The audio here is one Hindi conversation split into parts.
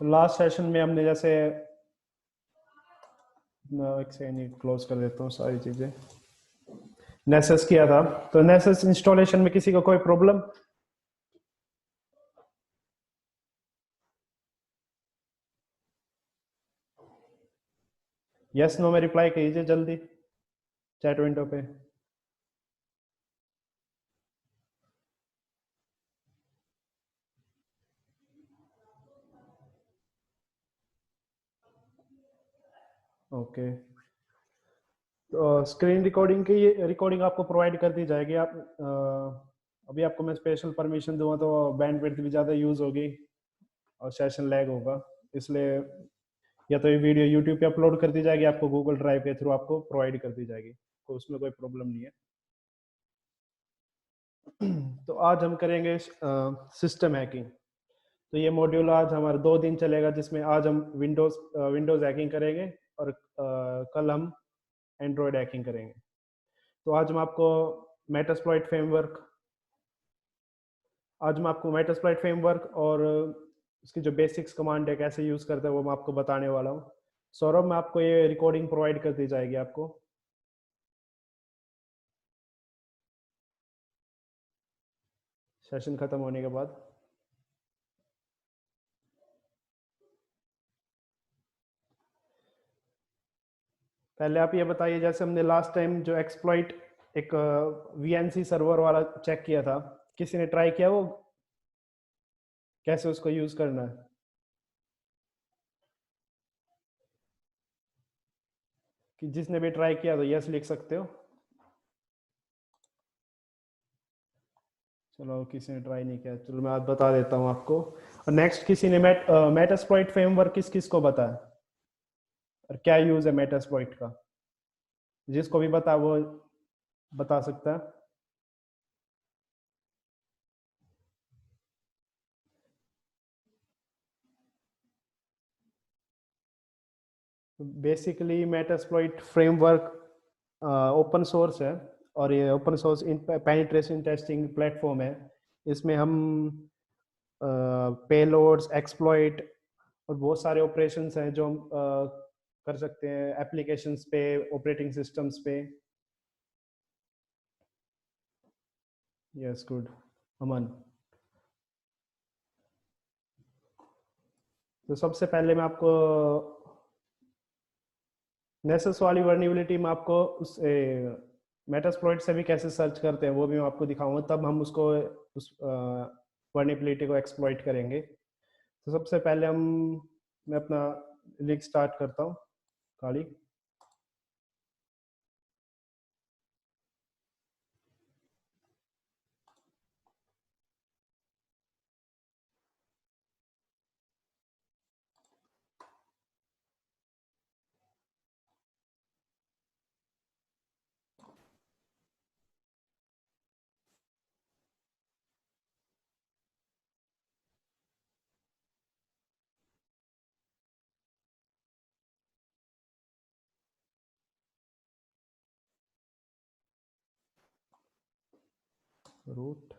तो लास्ट सेशन में हमने जैसे एक सेकंड क्लोज कर देता हूँ सारी चीजें। नेसेस किया था, तो नेसेस इंस्टॉलेशन में किसी को कोई प्रॉब्लम? यस नो में रिप्लाई कीजिए जल्दी चैट विंडो पे। ओके, तो स्क्रीन रिकॉर्डिंग की रिकॉर्डिंग आपको प्रोवाइड कर दी जाएगी। आप अभी आपको मैं स्पेशल परमिशन दूंगा तो बैंडविड्थ भी ज़्यादा यूज़ होगी और सेशन लैग होगा, इसलिए या तो ये वीडियो यूट्यूब पे अपलोड कर दी जाएगी, आपको गूगल ड्राइव के थ्रू आपको प्रोवाइड कर दी जाएगी, तो उसमें कोई प्रॉब्लम नहीं है। तो आज हम करेंगे सिस्टम हैकिंग। तो ये मॉड्यूल आज हमारा 2 दिन चलेगा, जिसमें आज हम विंडोज़ हैकिंग करेंगे और कल हम एंड्रॉयड हैकिंग करेंगे। तो आज मैं आपको मेटास्प्लॉइट फ्रेमवर्क और उसकी जो बेसिक्स कमांड है कैसे यूज़ करते हैं वो मैं आपको बताने वाला हूँ। सौरभ, मैं आपको ये रिकॉर्डिंग प्रोवाइड कर दी जाएगी आपको। सेशन खत्म होने के बाद। पहले आप ये बताइए, जैसे हमने लास्ट टाइम जो एक्सप्लॉइट एक वीएनसी सर्वर वाला चेक किया था, किसी ने ट्राई किया वो कैसे उसको यूज़ करना है? कि जिसने भी ट्राई किया तो यस लिख सकते हो। चलो, किसी ने ट्राई नहीं किया, चलो मैं आज बता देता हूँ आपको। और नेक्स्ट, किसी ने मेटास्प्लॉइट फ्रेमवर्क किस किस को बताया और क्या यूज़ है मेटास्प्लॉइट का? जिसको भी बता वो बता सकता है। Basically Metasploit framework open source है, और ये open source penetration testing platform है। इसमें हम पेलोड्स, एक्सप्लॉइट और बहुत सारे ऑपरेशंस हैं जो हम कर सकते हैं एप्लीकेशंस पे, ऑपरेटिंग सिस्टम्स पे। यस, गुड अमन। तो सबसे पहले मैं आपको नेसेस वाली वर्नेबिलिटी में आपको उस मेटास्प्लॉइट से भी कैसे सर्च करते हैं वो भी मैं आपको दिखाऊंगा, तब हम उसको उस वर्नेबिलिटी को एक्सप्लॉइट करेंगे। तो सबसे पहले मैं अपना लिंक स्टार्ट करता हूँ खाली। रूट।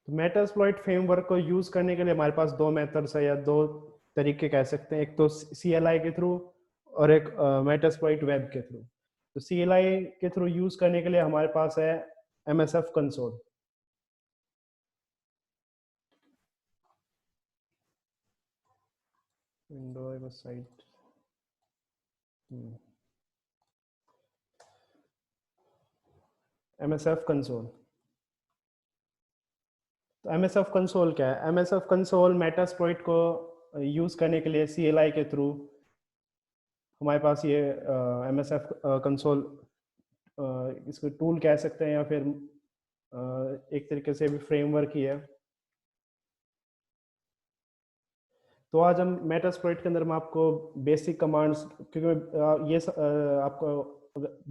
तो मेटास्प्लॉइट फ्रेमवर्क को यूज करने के लिए हमारे पास दो मेथड्स है या दो तरीके कह सकते हैं, एक तो CLI के थ्रू और एक मेटास्प्लॉइट वेब के थ्रू। तो CLI के थ्रू यूज करने के लिए हमारे पास है MSF console. Window site. MSF console. तो MSF कंसोल क्या है? MSF कंसोल मेटास्प्लॉइट को यूज करने के लिए CLI के थ्रू हमारे पास ये MSF कंसोल, इसको टूल कह सकते हैं या फिर एक तरीके से भी फ्रेमवर्क ही है। तो आज हम मेटास्प्लॉइट के अंदर मैं आपको बेसिक कमांड्स, क्योंकि आपको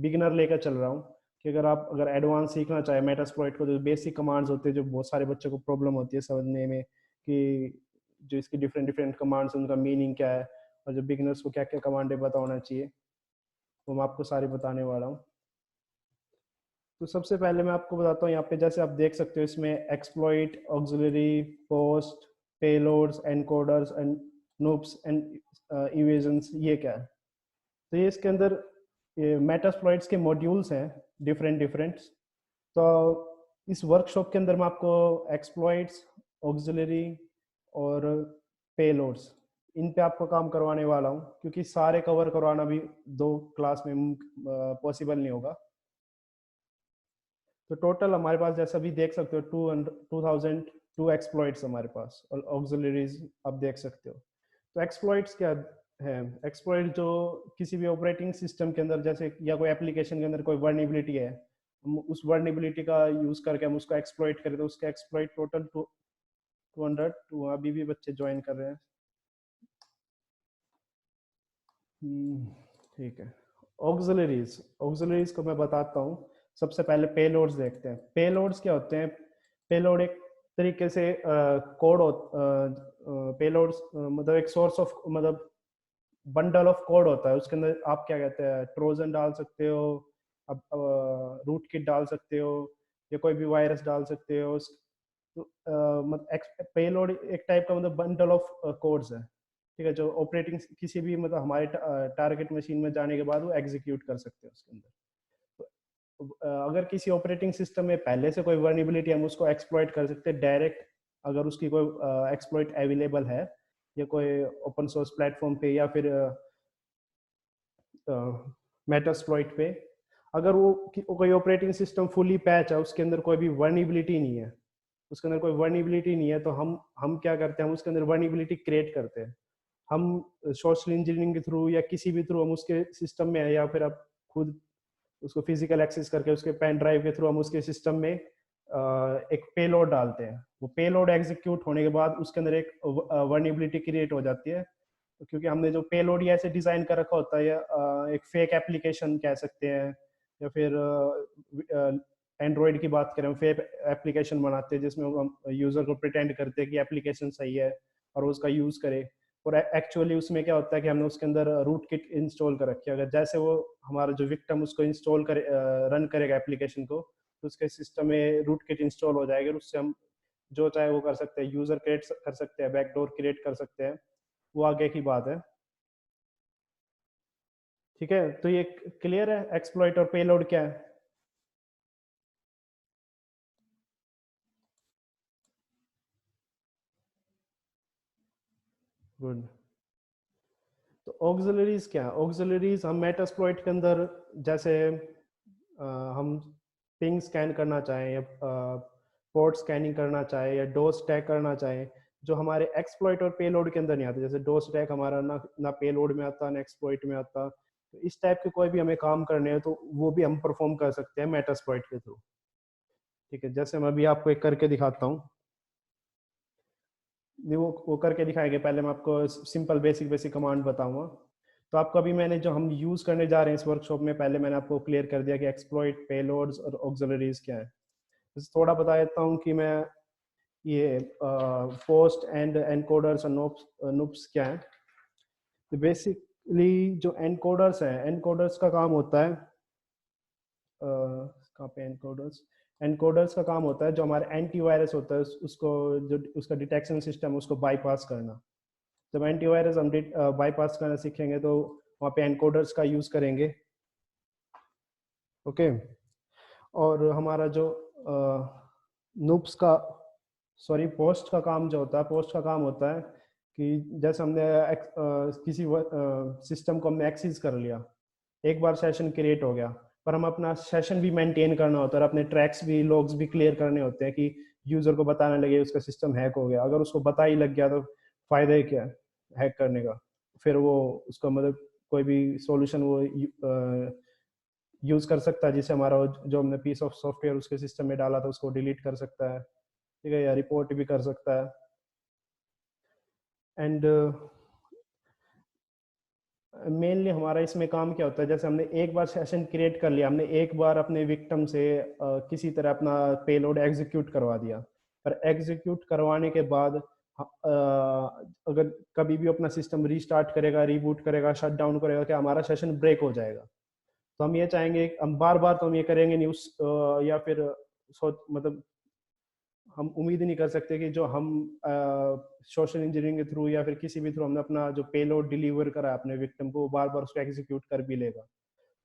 बिगिनर लेकर चल रहा हूँ कि अगर एडवांस सीखना चाहे मेटास्प्लॉइट को, तो बेसिक कमांड्स होते हैं जो बहुत सारे बच्चों को प्रॉब्लम होती है समझने में, कि जो इसकी डिफरेंट डिफरेंट कमांड्स उनका मीनिंग क्या है, और जो बिगिनर्स को क्या क्या कमांडें पता होना चाहिए। वो मैं आपको सारी बताने वाला हूँ। तो सबसे पहले मैं आपको बताता हूँ, यहाँ पे जैसे आप देख सकते हो इसमें exploit, auxiliary, post, payloads, encoders and नूप्स and इवेजन्स, ये क्या है। तो ये इसके अंदर ये मेटास्प्लॉइट्स के मॉड्यूल्स हैं, डिफरेंट डिफरेंट। तो इस वर्कशॉप के अंदर मैं आपको एक्सप्लॉइट्स, ऑक्सिलरी और पेलोड्स, इन पे आपको काम करवाने वाला हूँ, क्योंकि सारे कवर करवाना भी 2 क्लास में पॉसिबल नहीं होगा। तो टोटल हमारे पास जैसा भी देख सकते हो 2002 एक्सप्लॉइट्स हमारे पास, और ऑक्सिलरीज आप देख सकते हो। तो एक्सप्लॉइट्स क्या है? एक्सप्लॉइट जो किसी भी ऑपरेटिंग सिस्टम के अंदर, जैसे या कोई एप्लीकेशन के अंदर कोई वर्नेबिलिटी है, हम उस वर्नेबिलिटी का यूज करके हम उसको एक्सप्लॉइट करें, तो उसका एक्सप्लॉइट टोटल 200। तो अभी भी बच्चे ज्वाइन कर रहे हैं। ठीक है। ऑक्सिलरीज, ऑक्सिलरीज को मैं बताता हूँ। सबसे पहले पेलोड्स देखते हैं। पेलोड्स क्या होते हैं? पेलोड एक तरीके से कोड पेलोड्स मतलब एक सोर्स ऑफ, मतलब बंडल ऑफ कोड होता है। उसके अंदर आप क्या कहते हैं, ट्रोजन डाल सकते हो, अब रूट किट डाल सकते हो, या कोई भी वायरस डाल सकते हो। तो मतलब पेलोड एक टाइप का मतलब बंडल ऑफ कोड्स है, ठीक है, जो ऑपरेटिंग किसी भी मतलब हमारे टारगेट मशीन में जाने के बाद वो एग्जीक्यूट कर सकते हैं उसके अंदर। तो अगर किसी ऑपरेटिंग सिस्टम में पहले से कोई वर्नेबिलिटी, हम उसको एक्सप्लॉइट कर सकते हैं डायरेक्ट, अगर उसकी कोई एक्सप्लॉइट अवेलेबल है, या कोई ओपन सोर्स प्लेटफॉर्म पे, या फिर मेटास्प्लॉइट पे। अगर वो कोई ऑपरेटिंग सिस्टम फुली पैच है, उसके अंदर कोई भी वर्नेबिलिटी नहीं है, उसके अंदर कोई वर्नेबिलिटी नहीं है, तो हम क्या करते हैं, हम उसके अंदर वर्नेबिलिटी क्रिएट करते हैं। हम सोशल इंजीनियरिंग के थ्रू या किसी भी थ्रू हम उसके सिस्टम में, या फिर आप खुद उसको फिजिकल एक्सेस करके उसके पेन ड्राइव के थ्रू हम उसके सिस्टम में एक पेलोड डालते हैं। वो पेलोड एग्जीक्यूट होने के बाद उसके अंदर एक वर्नेबिलिटी क्रिएट हो जाती है, क्योंकि हमने जो पेलोड ही ऐसे डिजाइन कर रखा होता है, या एक फेक एप्लीकेशन कह सकते हैं, या फिर एंड्रॉइड की बात करें, फेक एप्लीकेशन बनाते हैं जिसमें हम यूजर को प्रिटेंड करते हैं कि एप्लीकेशन सही है और उसका यूज करे, और एक्चुअली उसमें क्या होता है कि हमने उसके अंदर रूट किट इंस्टॉल कर रखी है। अगर जैसे वो हमारा जो विक्टिम उसको इंस्टॉल करे, रन करेगा एप्लीकेशन को, तो उसके सिस्टम में रूट किट इंस्टॉल हो जाएगी, और उससे हम जो चाहे वो कर सकते हैं, यूजर क्रिएट कर सकते हैं, बैकडोर क्रिएट कर सकते हैं, वो आगे की बात है। ठीक है, तो ये क्लियर है एक्सप्लॉइट और पेलोड क्या है। गुड। तो ऑक्सिलरीज क्या है? ऑक्सिलरीज हम मेटास्प्लॉइट के अंदर, जैसे हम पिंग स्कैन करना चाहें, या पोर्ट स्कैनिंग करना चाहें, या डोस टैग करना चाहें, जो हमारे एक्सप्लॉइट और पेलोड के अंदर नहीं आते। जैसे डोस टैग हमारा ना पेलोड में आता, ना एक्सप्लॉइट में आता। तो इस टाइप के कोई भी हमें काम करने हैं, तो वो भी हम परफॉर्म कर सकते हैं मेटास्प्लॉइट के थ्रू। ठीक है, जैसे मैं अभी आपको एक करके दिखाता हूँ। नहीं, वो करके दिखाएंगे। पहले मैं आपको सिंपल बेसिक बेसिक कमांड बताऊंगा। तो आपको अभी मैंने जो हम यूज करने जा रहे हैं इस वर्कशॉप में, पहले मैंने आपको क्लियर कर दिया कि एक्सप्लॉइट, पेलोड्स और ऑक्सिलरीज क्या है। बस थोड़ा बता देता हूँ कि मैं ये पोस्ट एंड एनकोडर्स और नूप्स क्या है। तो बेसिकली जो एनकोडर्स हैं, एनकोडर्स का काम होता है, कहाँ पे एनकोडर्स, एनकोडर्स का काम होता है जो हमारा एंटीवायरस होता है उसको, जो उसका डिटेक्शन सिस्टम है उसको बाईपास करना। जब एंटीवायरस हम बाईपास करना सीखेंगे, तो वहाँ पे एनकोडर्स का यूज करेंगे। ओके। और हमारा जो नूप्स का, सॉरी, पोस्ट का काम जो होता है, पोस्ट का काम होता है कि जैसे हमने किसी सिस्टम को हमने एक्सेस कर लिया, एक बार सेशन क्रिएट हो गया, पर हम अपना सेशन भी मेंटेन करना होता है, और अपने ट्रैक्स भी, लॉग्स भी क्लियर करने होते हैं, कि यूजर को बताने लगे उसका सिस्टम हैक हो गया। अगर उसको पता ही लग गया तो फायदा ही क्या है हैक करने का। फिर वो उसका मतलब कोई भी सॉल्यूशन वो यूज कर सकता है, जिससे हमारा जो हमने पीस ऑफ सॉफ्टवेयर उसके सिस्टम में डाला था उसको डिलीट कर सकता है, ठीक है, या रिपोर्ट भी कर सकता है। एंड मेनली हमारा इसमें काम क्या होता है, जैसे हमने एक बार सेशन क्रिएट कर लिया, हमने एक बार अपने विक्टिम से किसी तरह अपना पेलोड एग्जीक्यूट करवा दिया, पर एग्जीक्यूट करवाने के बाद अगर कभी भी अपना सिस्टम रीस्टार्ट करेगा, रीबूट करेगा, शट डाउन करेगा, क्या हमारा सेशन ब्रेक हो जाएगा। तो हम ये चाहेंगे, हम बार बार तो हम ये करेंगे नहीं उस या फिर सोच मतलब हम उम्मीद ही नहीं कर सकते कि जो हम सोशल इंजीनियरिंग के थ्रू या फिर किसी भी थ्रू हमने अपना जो पेलोड डिलीवर करा अपने विक्टिम को, वो बार बार उसको एग्जीक्यूट कर भी लेगा।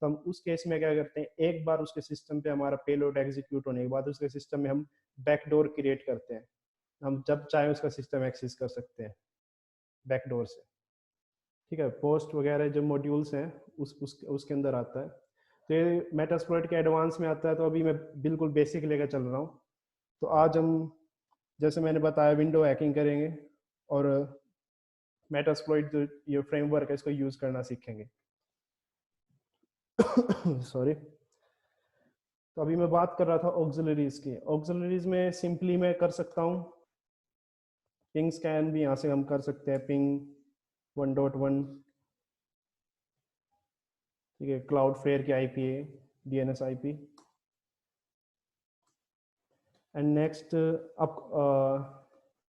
तो हम उस केस में क्या करते हैं, एक बार उसके सिस्टम पे हमारा पेलोड एग्जीक्यूट होने के बाद उसके सिस्टम में हम बैकडोर क्रिएट करते हैं। हम जब चाहे उसका सिस्टम एक्सेस कर सकते हैं बैकडोर से। ठीक है, पोस्ट वगैरह जो मॉड्यूल्स हैं उसके अंदर आता है। तो ये मेटास्प्लॉइट के एडवांस में आता है, तो अभी मैं बिल्कुल बेसिक लेकर चल रहा हूँ। तो आज हम, जैसे मैंने बताया, विंडो हैकिंग करेंगे और मेटास्प्लॉइट जो ये फ्रेमवर्क है इसको यूज करना सीखेंगे। सॉरी। तो अभी मैं बात कर रहा था ऑक्सिलरीज की। ऑक्सिलरीज में सिंपली मैं कर सकता हूँ पिंग स्कैन भी, यहाँ से हम कर सकते हैं पिंग 1.1। ठीक है, क्लाउड फेयर की आईपी है, डीएनएस आईपी। एंड नेक्स्ट आप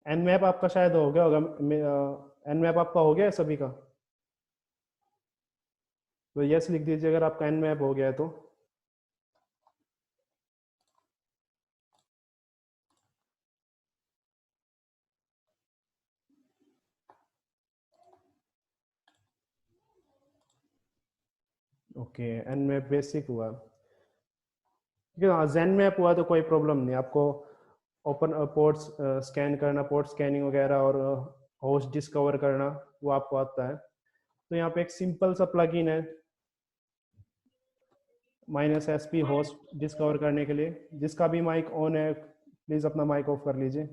एनमैप आपका शायद हो गया होगा। एनमैप आपका हो गया है सभी का? तो यस लिख दीजिए अगर आपका एनमैप हो गया है तो। ओके, एनमैप बेसिक हुआ। ठीक है, हाँ जेन मैप हुआ तो कोई प्रॉब्लम नहीं आपको। ओपन पोर्ट्स स्कैन करना, पोर्ट स्कैनिंग वगैरह और होस्ट डिस्कवर करना, वो आपको आता है। तो यहाँ पे एक सिंपल सा प्लगइन है -SP होस्ट डिस्कवर करने के लिए। जिसका भी माइक ऑन है प्लीज अपना माइक ऑफ कर लीजिए।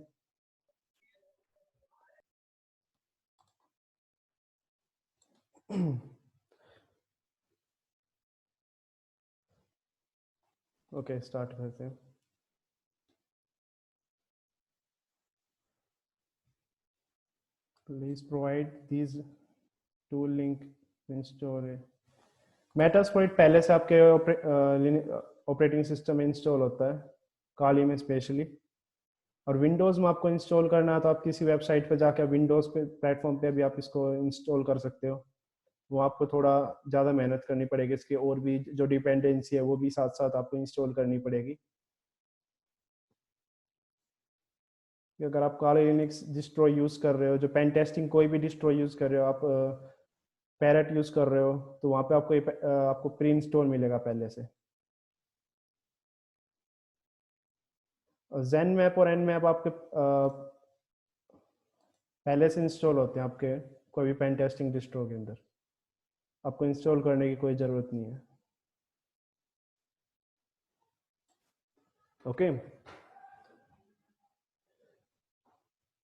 ओके, स्टार्ट करते हैं। Please provide these tool link install. Metasploit पहले से आपके ऑपरेटिंग सिस्टम में इंस्टॉल होता है, काली में स्पेशली। और विंडोज़ में आपको इंस्टॉल करना है तो आप किसी वेबसाइट पे जाकर विंडोज़ पे प्लेटफॉर्म पे भी आप इसको इंस्टॉल कर सकते हो। वो आपको थोड़ा ज़्यादा मेहनत करनी पड़ेगी, इसकी और भी जो डिपेंडेंसी है वो भी साथ साथ आपको इंस्टॉल करनी पड़ेगी। कि अगर आप काले लिनक्स डिस्ट्रॉय यूज़ कर रहे हो, जो पेन टेस्टिंग कोई भी डिस्ट्रॉय यूज़ कर रहे हो, आप पैरेट यूज़ कर रहे हो, तो वहाँ पे आपको आपको प्री इंस्टॉल मिलेगा पहले से। जेन मैप और एन मैप आपके पहले से इंस्टॉल होते हैं आपके कोई भी पेन टेस्टिंग डिस्ट्रो के अंदर। आपको इंस्टॉल करने की कोई ज़रूरत नहीं है। ओके,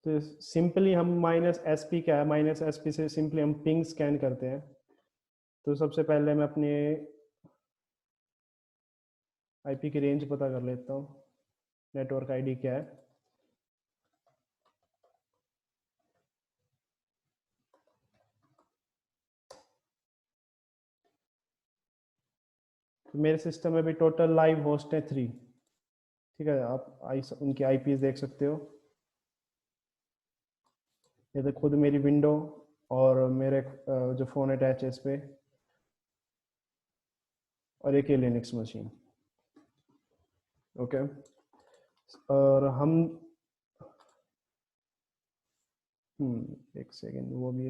तो सिंपली हम -SP क्या है, -SP से सिंपली हम पिंग स्कैन करते हैं। तो सबसे पहले मैं अपने आईपी की रेंज पता कर लेता हूँ, नेटवर्क आईडी क्या है। तो मेरे सिस्टम में भी टोटल लाइव होस्ट है 3। ठीक है, आप उनकी आईपी देख सकते हो। ये तो खुद मेरी विंडो और मेरे जो फ़ोन अटैच है इस पे, और एक ये लिनक्स मशीन। ओके, और हम एक सेकेंड, वो भी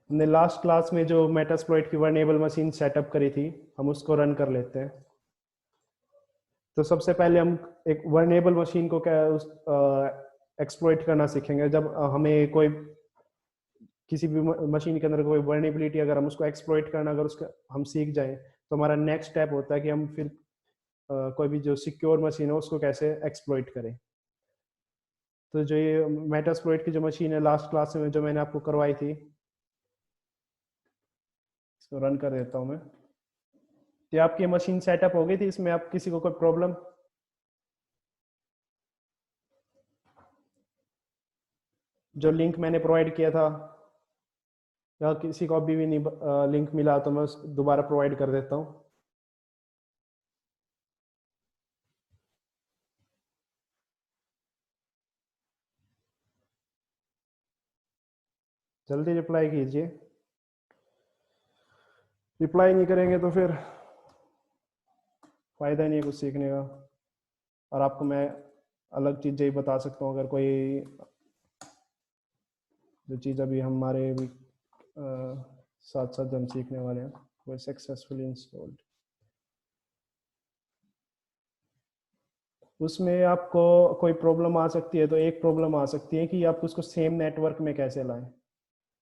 हमने लास्ट क्लास में जो मेटास्प्लॉइट की वर्नेबल मशीन सेटअप करी थी, हम उसको रन कर लेते हैं। तो सबसे पहले हम एक वर्नेबल मशीन को क्या एक्सप्लॉइट करना सीखेंगे। जब हमें कोई किसी भी मशीन के अंदर कोई वर्नेबिलिटी अगर हम उसको एक्सप्लॉइट करना अगर उसका हम सीख जाएं, तो हमारा नेक्स्ट स्टेप होता है कि हम फिर कोई भी जो सिक्योर मशीन है उसको कैसे एक्सप्लॉइट करें। तो जो ये मेटास्प्लॉइट की जो मशीन है लास्ट क्लास में जो मैंने आपको करवाई थी, इसको रन कर देता हूँ मैं। तो आपकी मशीन सेटअप हो गई थी, इसमें आप किसी को कोई प्रॉब्लम? जो लिंक मैंने प्रोवाइड किया था, या किसी को अभी भी नहीं लिंक मिला तो मैं दोबारा प्रोवाइड कर देता हूँ। जल्दी रिप्लाई कीजिए। रिप्लाई नहीं करेंगे तो फिर फायदा नहीं है कुछ सीखने का। और आपको मैं अलग चीज़ें ही बता सकता हूँ, अगर कोई जो चीज़ अभी हमारे भी साथ साथ हम सीखने वाले हैं वो सक्सेसफुली इंस्टॉल्ड। उसमें आपको कोई प्रॉब्लम आ सकती है, तो एक प्रॉब्लम आ सकती है कि आप उसको सेम नेटवर्क में कैसे लाएं।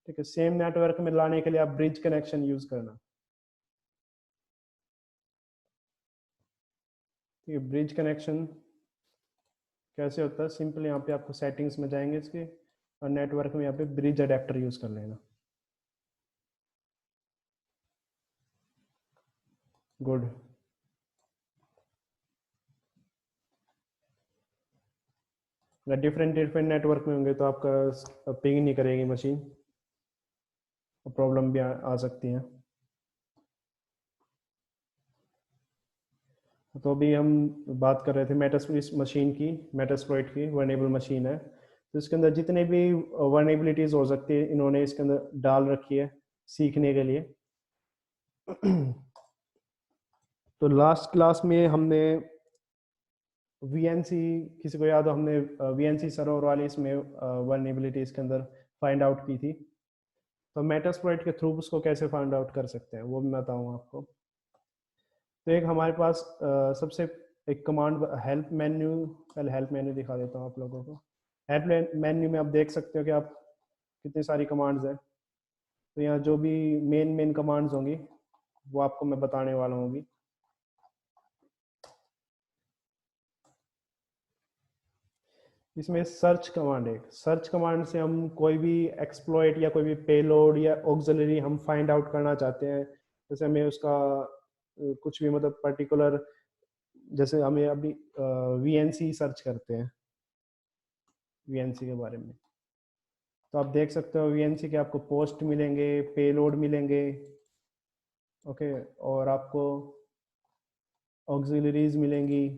ठीक है, सेम नेटवर्क में लाने के लिए आप ब्रिज कनेक्शन यूज करना। ठीक है, ब्रिज कनेक्शन कैसे होता है, सिंपल यहाँ पे आपको सेटिंग्स में जाएंगे इसके, और नेटवर्क में यहाँ पे ब्रिज अडेप्टर यूज कर लेना। गुड। अगर डिफरेंट डिफरेंट नेटवर्क में होंगे तो आपका पिंग नहीं करेगी मशीन, प्रॉब्लम भी आ सकती है। तो अभी हम बात कर रहे थे मेटास्प्लॉइट मशीन की, मेटास्प्लॉइट की वर्नेबल मशीन है, तो इसके अंदर जितने भी वर्नेबिलिटीज हो सकती है इन्होंने इसके अंदर डाल रखी है सीखने के लिए। तो लास्ट क्लास में हमने वीएनसी, किसी को याद हो, हमने वीएनसी सर्वर वाली इसमें वर्नेबिलिटीज के अंदर फाइंड आउट की थी। तो मेटास्प्लॉइट के थ्रू उसको कैसे फाइंड आउट कर सकते हैं वो भी मैं बताऊंगा आपको। तो एक हमारे पास सबसे एक कमांड हेल्प मेन्यू, पहले हेल्प मेन्यू दिखा देता हूँ आप लोगों को। हेल्प मेन्यू में आप देख सकते हो कि आप कितनी सारी कमांड्स हैं। तो यहाँ जो भी मेन मेन कमांड्स होंगी वो आपको मैं बताने वाला हूँ अभी। इसमें सर्च कमांड है, सर्च कमांड से हम कोई भी एक्सप्लॉइट या कोई भी पेलोड या ऑक्सिलरी हम फाइंड आउट करना चाहते हैं, जैसे हमें उसका कुछ भी मतलब पर्टिकुलर, जैसे हमें अभी वीएनसी सर्च करते हैं वीएनसी के बारे में, तो आप देख सकते हो वीएनसी के आपको पोस्ट मिलेंगे, पेलोड मिलेंगे, ओके, और आपको ऑक्सिलरीज मिलेंगी।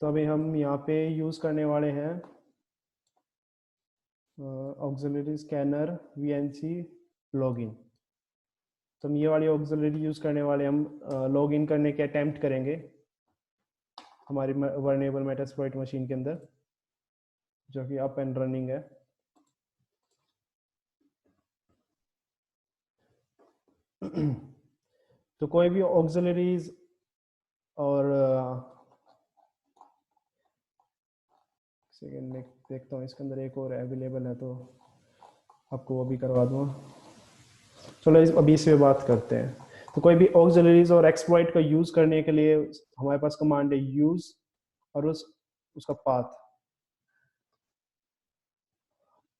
तो अभी हम यहाँ पे यूज़ करने वाले हैं ऑक्सिलरी स्कैनर वीएनसी लॉगिन। तो हम ये वाली ऑक्सिलरी यूज़ करने वाले, हम लॉगिन करने के अटेम्प्ट करेंगे हमारी वर्नेबल मेटास्प्लॉइट मशीन के अंदर, जो कि अप एंड रनिंग है। तो कोई भी ऑक्सिलरीज और सेकेंड में देखता हूँ इसके अंदर एक और अवेलेबल है तो आपको वो भी करवा दूंगा। चलो अभी इस पे बात करते हैं। तो कोई भी ऑक्सिलरीज और एक्सप्लॉइट का यूज करने के लिए हमारे पास कमांड है यूज और उसका पाथ।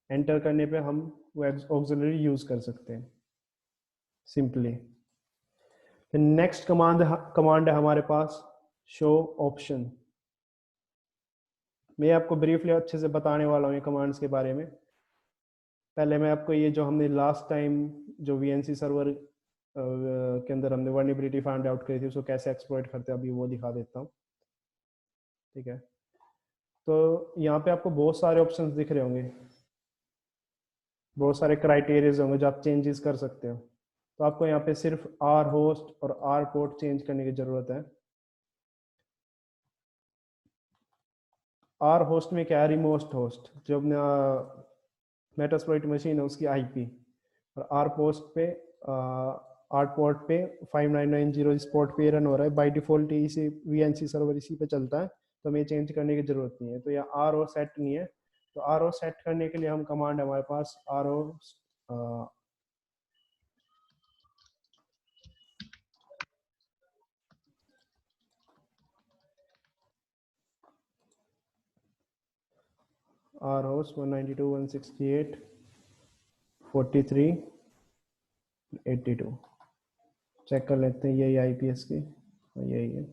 एंटर करने पे हम वो ऑक्सिलरी यूज कर सकते हैं सिंपली। फिर नेक्स्ट कमांड है हमारे पास शो ऑप्शन। मैं आपको ब्रीफली अच्छे से बताने वाला हूँ ये कमांड्स के बारे में। पहले मैं आपको ये जो हमने लास्ट टाइम जो वीएनसी सर्वर के अंदर हमने वर्नेबिलिटी फाइंड आउट करी थी उसको कैसे एक्सप्लॉइट करते हैं अभी वो दिखा देता हूँ। ठीक है, तो यहाँ पे आपको बहुत सारे ऑप्शंस दिख रहे होंगे, बहुत सारे क्राइटेरियाज होंगे जो आप चेंजेस कर सकते हो। तो आपको यहाँ पे सिर्फ आर होस्ट और आर पोर्ट चेंज करने की जरूरत है। आर होस्ट में क्या है, रिमोस्ट होस्ट जो अपना मेटास्प्लॉइट मशीन है उसकी आईपी, और आर पोस्ट पे आर पोर्ट पे 5990 इस पोर्ट पे रन हो रहा है बाय डिफॉल्ट, इसी वीएनसी सर्वर इसी पे चलता है, तो हमें चेंज करने की जरूरत नहीं है। तो यहाँ आर ओ सेट नहीं है, तो आर ओ सेट करने के लिए हम कमांड है हमारे पास R O R host 192.168.43.82 check कर लेते हैं, यही आईपीएस की यही है।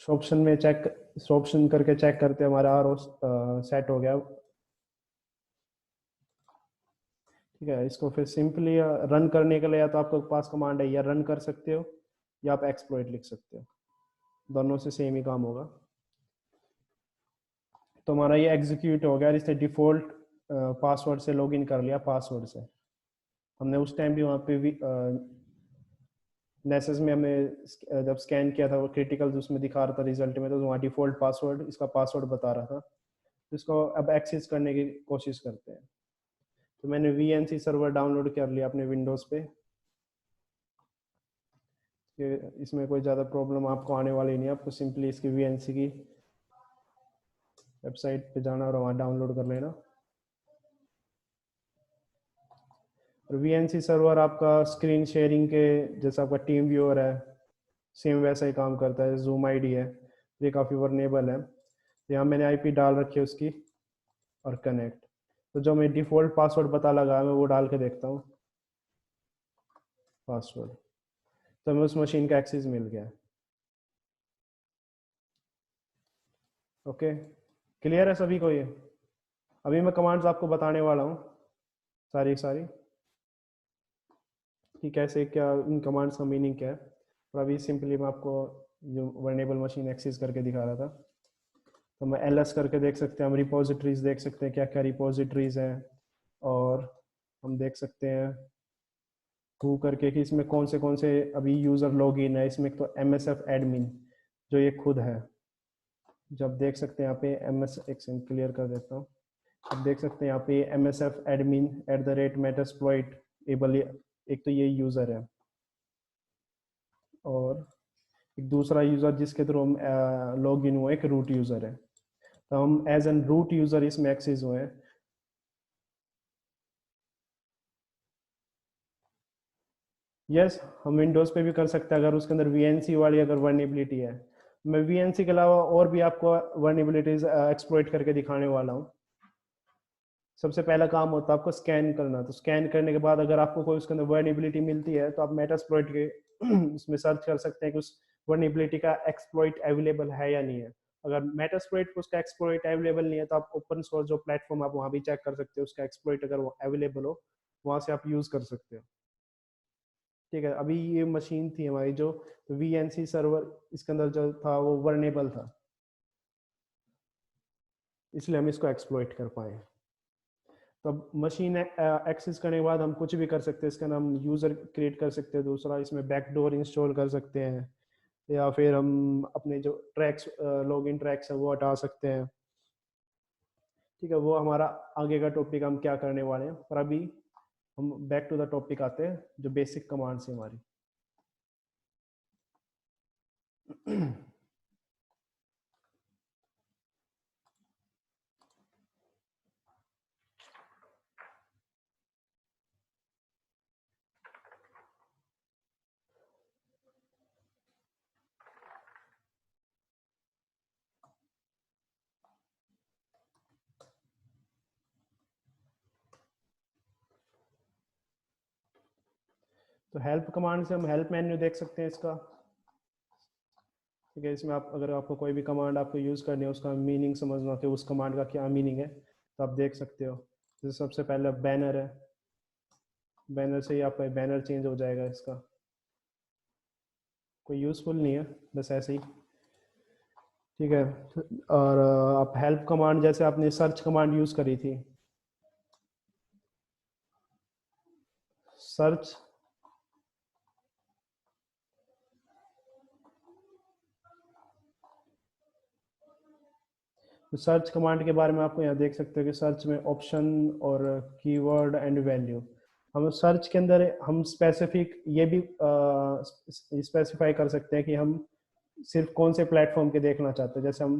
ऑप्शन में चेक, ऑप्शन करके चेक करते हैं हमारा आर ओ सेट हो गया। ठीक ठीक है, इसको फिर सिंपली रन करने के लिए या तो आपके पास कमांड है, या रन कर सकते हो या आप एक्सप्लॉइट लिख सकते हो, दोनों से सेम ही काम होगा। तो हमारा ये एग्जीक्यूट हो गया, इसने डिफॉल्ट पासवर्ड से लॉगिन कर लिया, पासवर्ड से। हमने उस टाइम भी वहाँ पे भी नेसेस में हमें जब स्कैन किया था वो क्रिटिकल उसमें दिखा रहा था रिजल्ट में, तो वहाँ डिफॉल्ट पासवर्ड, इसका पासवर्ड बता रहा था। तो इसको अब एक्सेस करने की कोशिश करते हैं। तो मैंने VNC सर्वर डाउनलोड कर लिया अपने विंडोज़ पे, कि इसमें कोई ज़्यादा प्रॉब्लम आपको आने वाली नहीं है। आपको सिंपली इसकी VNC की वेबसाइट पे जाना और वहाँ डाउनलोड कर लेना। और VNC सर्वर आपका स्क्रीन शेयरिंग के जैसा आपका टीम व्यूअर है, सेम वैसा ही काम करता है। जूम आईडी है, ये काफ़ी वर्नेबल है। यहाँ मैंने आईपी डाल रखी है उसकी, और कनेक्ट। तो जो मैं डिफ़ॉल्ट पासवर्ड पता लगा मैं वो डाल के देखता हूँ पासवर्ड, तो हमें उस मशीन का एक्सेस मिल गया। ओके, क्लियर है सभी को ये? अभी मैं कमांड्स आपको बताने वाला हूँ सारी सारी, कि कैसे क्या इन कमांड्स का मीनिंग क्या है। और अभी सिंपली मैं आपको जो वर्नेबल मशीन एक्सेस करके दिखा रहा था। तो मैं LS करके देख सकते हैं, हम रिपोजिटरीज देख सकते हैं क्या क्या रिपोजिटरीज हैं, और हम देख सकते हैं हु करके कि इसमें कौन से अभी यूज़र लॉगिन है। इसमें एक तो MSF एडमिन जो ये खुद है, जब देख सकते हैं यहाँ पे MS, एक क्लियर कर देता हूँ। अब देख सकते हैं यहाँ पे MSF एडमिन @metasploit एबल, एक तो ये यूज़र है, और एक दूसरा यूज़र जिसके थ्रू हम लॉग इन हुए, एक रूट यूज़र है। तो हम एज एन रूट यूज़र इसमें एक्सेस हुए हैं। यस, हम विंडोज़ पे भी कर सकते हैं अगर उसके अंदर VNC वाली अगर वर्नेबिलिटी है। मैं VNC के अलावा और भी आपको वर्नेबिलिटीज एक्सप्लॉइट करके दिखाने वाला हूँ। सबसे पहला काम होता है आपको स्कैन करना। तो स्कैन करने के बाद अगर आपको कोई उसके अंदर वर्नेबिलिटी मिलती है तो आप मेटास्प्लॉइट के उसमें सर्च कर सकते हैं कि उस वर्नेबिलिटी का एक्सप्लॉइट अवेलेबल है या नहीं है। अगर मेटास्प्लॉइट को उसका एक्सप्लॉइट अवेलेबल नहीं है तो आप ओपन सोर्स जो प्लेटफॉर्म आप वहाँ भी चेक कर सकते हो, उसका एक्सप्लॉइट अगर वो अवेलेबल हो वहाँ से आप यूज़ कर सकते हो। ठीक है, अभी ये मशीन थी हमारी जो VNC सर्वर, इसके अंदर जो था वो वर्नेबल था, इसलिए हम इसको एक्सप्लॉइट कर पाए। तो अब मशीन एक्सेस करने के बाद हम कुछ भी कर सकते हैं। इसका नाम यूज़र क्रिएट कर सकते हैं दूसरा, इसमें बैकडोर इंस्टॉल कर सकते हैं, या फिर हम अपने जो ट्रैक्स लॉगिन ट्रैक्स है वो हटा सकते हैं। ठीक है, वो हमारा आगे का टॉपिक, हम क्या करने वाले हैं। पर अभी हम बैक टू द टॉपिक आते हैं, जो बेसिक कमांड्स है हमारी। तो हेल्प कमांड से हम हेल्प मेन्यू देख सकते हैं इसका। ठीक है, इसमें आप अगर आपको कोई भी कमांड आपको यूज़ करनी है, उसका मीनिंग समझना हो कि उस कमांड का क्या मीनिंग है, तो आप देख सकते हो। जैसे सबसे पहले बैनर है, बैनर से ही आपका बैनर चेंज हो जाएगा। इसका कोई यूज़फुल नहीं है, बस ऐसे ही। ठीक है, और आप हेल्प कमांड, जैसे आपने सर्च कमांड यूज़ करी थी, सर्च, तो सर्च कमांड के बारे में आपको यहाँ देख सकते हो कि सर्च में ऑप्शन और कीवर्ड एंड वैल्यू। हम सर्च के अंदर हम स्पेसिफिक ये भी स्पेसिफाई कर सकते हैं कि हम सिर्फ कौन से प्लेटफॉर्म के देखना चाहते हैं। जैसे हम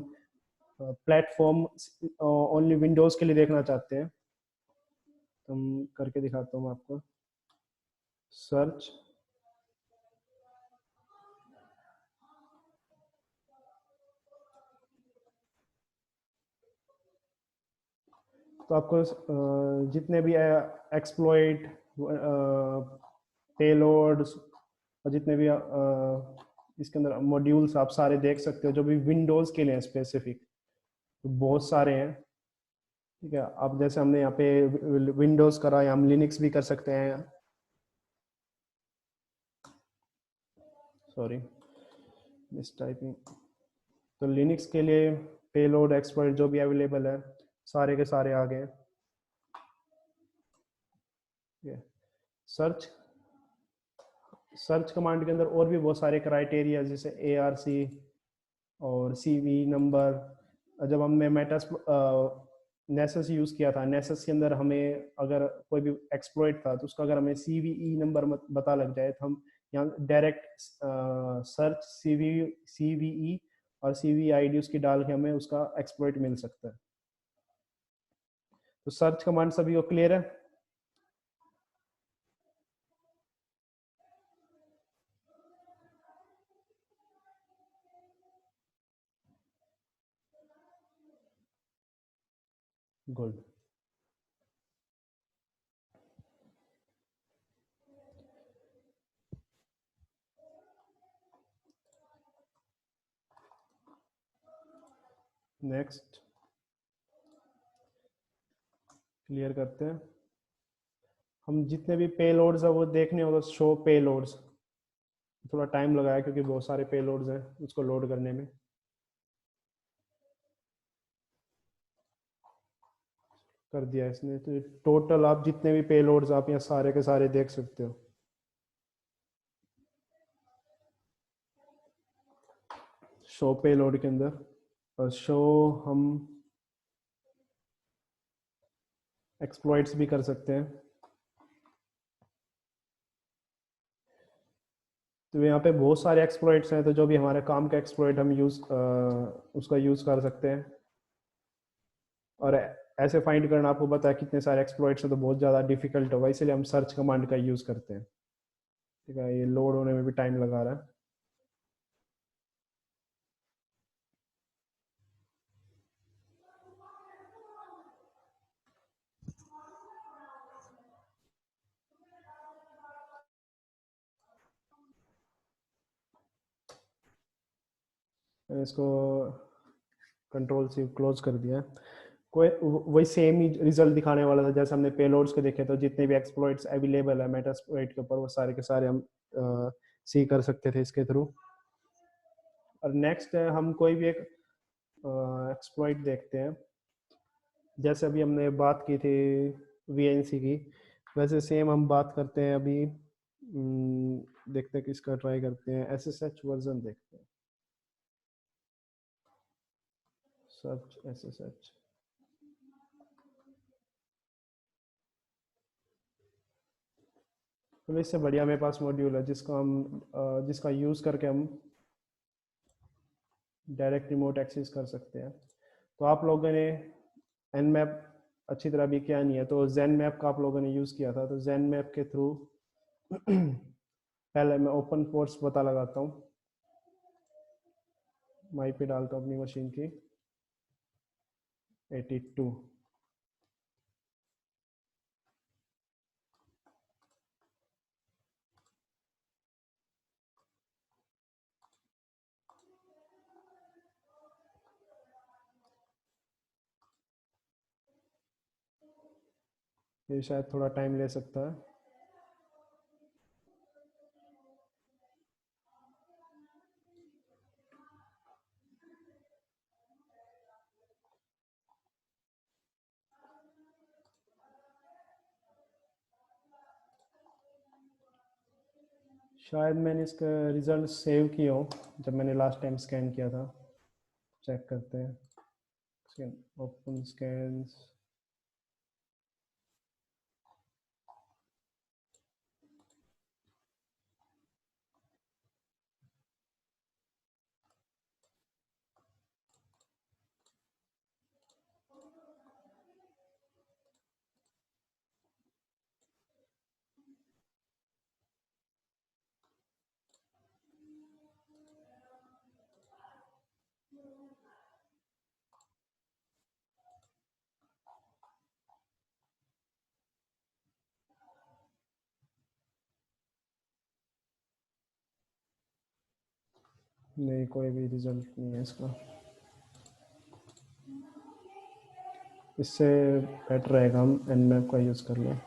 प्लेटफॉर्म ओनली विंडोज़ के लिए देखना चाहते हैं, तो हम करके दिखाता हूँ आपको। सर्च, तो आपको जितने भी एक्सप्लॉइट, पेलोड्स, और जितने भी इसके अंदर मॉड्यूल्स आप सारे देख सकते हो जो भी विंडोज़ के लिए स्पेसिफिक, तो बहुत सारे हैं। ठीक है। अब जैसे हमने यहाँ पे विंडोज करा या हम लिनक्स भी कर सकते हैं। Sorry, miss typing. तो लिनक्स के लिए पेलोड एक्सप्लॉइट जो भी अवेलेबल है सारे के सारे आ गए। सर्च सर्च कमांड के अंदर और भी बहुत सारे क्राइटेरिया जैसे ARC और CV नंबर। जब हमने मेटास नेसस यूज़ किया था, नेसस के अंदर हमें अगर कोई भी एक्सप्लॉइट था तो उसका अगर हमें CVE नंबर पता लग जाए तो हम यहाँ डायरेक्ट सर्च CVE और CVID उसकी डाल के हमें उसका एक्सप्लॉइट मिल सकता है। तो सर्च कमांड सभी को क्लियर है? गुड। नेक्स्ट क्लियर करते हैं। हम जितने भी पेलोड्स है वो देखने हो तो शो पेलोड्स, थोड़ा टाइम लगाया क्योंकि बहुत सारे पेलोड्स हैं उसको लोड करने में। कर दिया इसने, तो टोटल आप जितने भी पेलोड्स आप यहाँ सारे के सारे देख सकते हो। शो पेलोड के अंदर और शो हम एक्सप्लॉइट्स भी कर सकते हैं। तो यहाँ पे बहुत सारे एक्सप्लॉइट्स हैं, तो जो भी हमारे काम का एक्सप्लॉइट हम उसका यूज़ कर सकते हैं। और ऐसे फाइंड करना आपको पता है कितने सारे एक्सप्लॉइट्स हैं तो बहुत ज़्यादा डिफिकल्ट होगा, इसलिए हम सर्च कमांड का यूज़ करते हैं। ठीक है, ये लोड होने में भी टाइम लगा रहा है। मैंने इसको कंट्रोल C क्लोज कर दिया है। कोई वही सेम ही रिजल्ट दिखाने वाला था जैसे हमने पेलोड्स के देखे, तो जितने भी एक्सप्लॉइट्स अवेलेबल है मेटास्प्लॉइट के ऊपर वो सारे के सारे हम सी कर सकते थे इसके थ्रू। और नेक्स्ट है हम कोई भी एक एक्सप्लॉइट देखते हैं। जैसे अभी हमने बात की थी VNC की, वैसे सेम हम बात करते हैं अभी। देखते हैं किसका ट्राई करते हैं, SSH वर्जन देखते हैं। Search SSH। तो इससे बढ़िया मेरे पास मॉड्यूल है जिसका यूज़ करके हम डायरेक्ट रिमोट एक्सेस कर सकते हैं। तो आप लोगों ने Nmap अच्छी तरह भी किया नहीं है, तो ZenMap का आप लोगों ने यूज़ किया था, तो ZenMap के थ्रू पहले मैं ओपन पोर्ट्स पता लगाता हूँ। माई पे डालता हूँ अपनी मशीन की 82। ये शायद थोड़ा टाइम ले सकता है। शायद मैंने इसका रिजल्ट सेव किया हो जब मैंने लास्ट टाइम स्कैन किया था। चेक करते हैं। Open scans. नहीं, कोई भी रिजल्ट नहीं है इसका। इससे बेटर रहेगा हम nmap का यूज़ कर लें।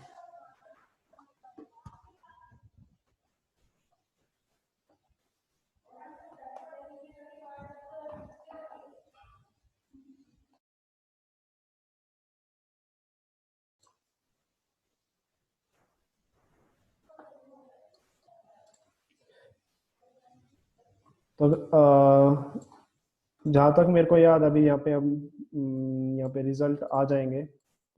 तो जहाँ तक मेरे को याद, अभी यहाँ पे हम यहाँ पे रिजल्ट आ जाएंगे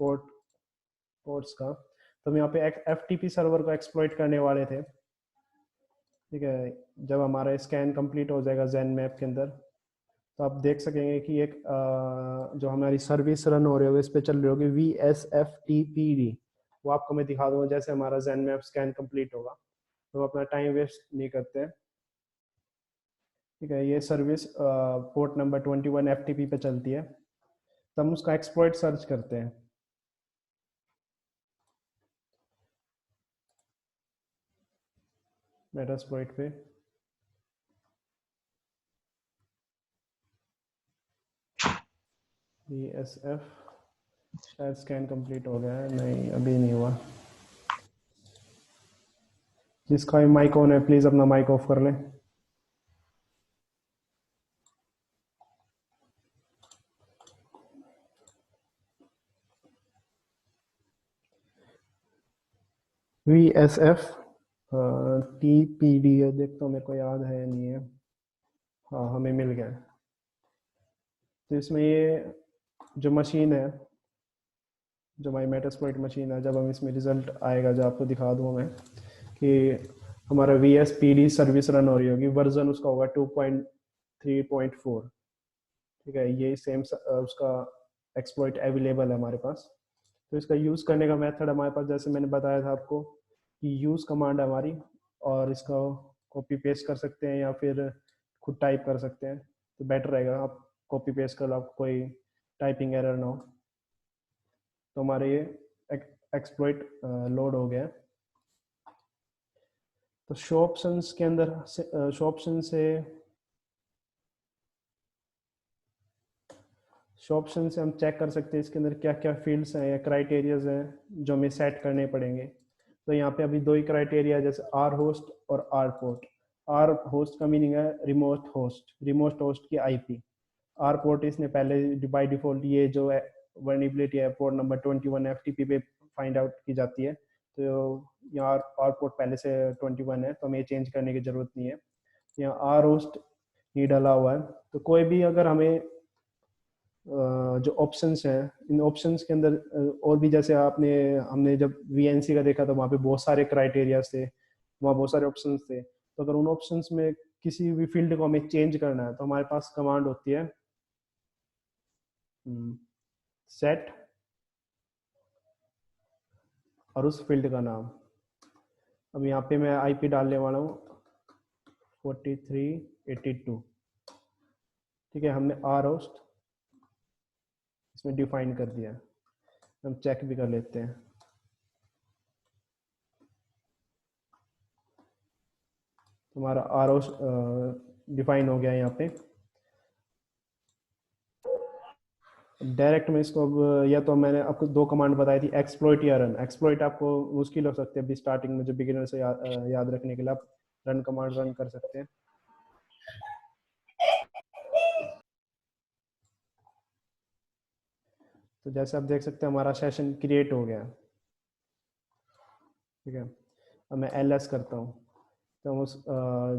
पोर्ट्स का। तो हम यहाँ पे FTP सर्वर को एक्सप्लॉइट करने वाले थे। ठीक है, जब हमारा स्कैन कंप्लीट हो जाएगा जैन मैप के अंदर, तो आप देख सकेंगे कि एक जो हमारी सर्विस रन हो रही होगी, इस पे चल रही होगी VSFTPD। वो आपको मैं दिखा दूंगा जैसे हमारा जैन मैप स्कैन कंप्लीट होगा। तो हम अपना टाइम वेस्ट नहीं करते हैं। ठीक है, ये सर्विस पोर्ट नंबर 21 FTP पे चलती है। तो हम उसका एक्सप्लॉइट सर्च करते हैं मेटास्प्लॉइट पे। VSF शायद स्कैन कंप्लीट हो गया है, नहीं अभी नहीं हुआ। जिसका भी माइक ऑन है प्लीज अपना माइक ऑफ कर लें। VSF TPD है, देखता हूँ मेरे को याद है नहीं है। हाँ, हमें मिल गया। तो इसमें ये जो मशीन है, जो हमारी मेटास्प्लॉइट मशीन है, जब हम इसमें रिजल्ट आएगा जो आपको दिखा दूँ मैं, कि हमारा VSPD सर्विस रन हो रही होगी, वर्जन उसका होगा 2.3.4। ठीक है, ये सेम उसका एक्सप्लॉइट अवेलेबल है हमारे पास। तो इसका यूज़ करने का मेथड हमारे पास, जैसे मैंने बताया था आपको, कि यूज़ कमांड है हमारी, और इसका कॉपी पेस्ट कर सकते हैं या फिर खुद टाइप कर सकते हैं। तो बेटर रहेगा आप कॉपी पेस्ट कर लो, आपको कोई टाइपिंग एरर ना हो। तो हमारे ये एक्सप्लॉइट लोड हो गया। तो शो ऑप्शंस के अंदर शो ऑप्शन से हम चेक कर सकते हैं इसके अंदर क्या क्या फील्ड्स हैं या क्राइटेरियाज हैं जो हमें सेट करने पड़ेंगे। तो यहाँ पे अभी दो ही क्राइटेरिया है, जैसे आर होस्ट और आर पोर्ट। आर होस्ट का मीनिंग है रिमोट होस्ट की आईपी। आर पोर्ट इसने पहले बाय डिफॉल्ट ये जो वर्नेबिलिटी है पोर्ट नंबर 21 FTP पे फाइंड आउट की जाती है। तो यहाँ आर पोर्ट पहले से 21 है, तो हमें चेंज करने की जरूरत नहीं है। यहाँ आर होस्ट नहीं डाला हुआ है। तो कोई भी अगर हमें जो ऑप्शंस हैं, इन ऑप्शंस के अंदर और भी, जैसे हमने जब VNC का देखा तो वहाँ पे बहुत सारे क्राइटेरियाज थे, वहाँ बहुत सारे ऑप्शंस थे। तो अगर उन ऑप्शंस में किसी भी फील्ड को हमें चेंज करना है, तो हमारे पास कमांड होती है सेट और उस फील्ड का नाम। अब यहाँ पे मैं IP डालने वाला हूँ 4382। ठीक है, हमने आर होस्ट इसमें डिफाइन कर दिया। हम चेक भी कर लेते हैं। हमारा आर होस्ट डिफाइन हो गया यहाँ पे। डायरेक्ट में इसको अब, या तो मैंने आपको दो कमांड बताई थी, एक्सप्लॉइट या रन। एक्सप्लॉइट आपको मुश्किल हो सकती है अभी स्टार्टिंग में, जो बिगिनर से याद रखने के लिए आप रन कमांड रन कर सकते हैं। तो जैसे आप देख सकते हैं हमारा सेशन क्रिएट हो गया। ठीक है, अब मैं LS करता हूँ। तो हम उस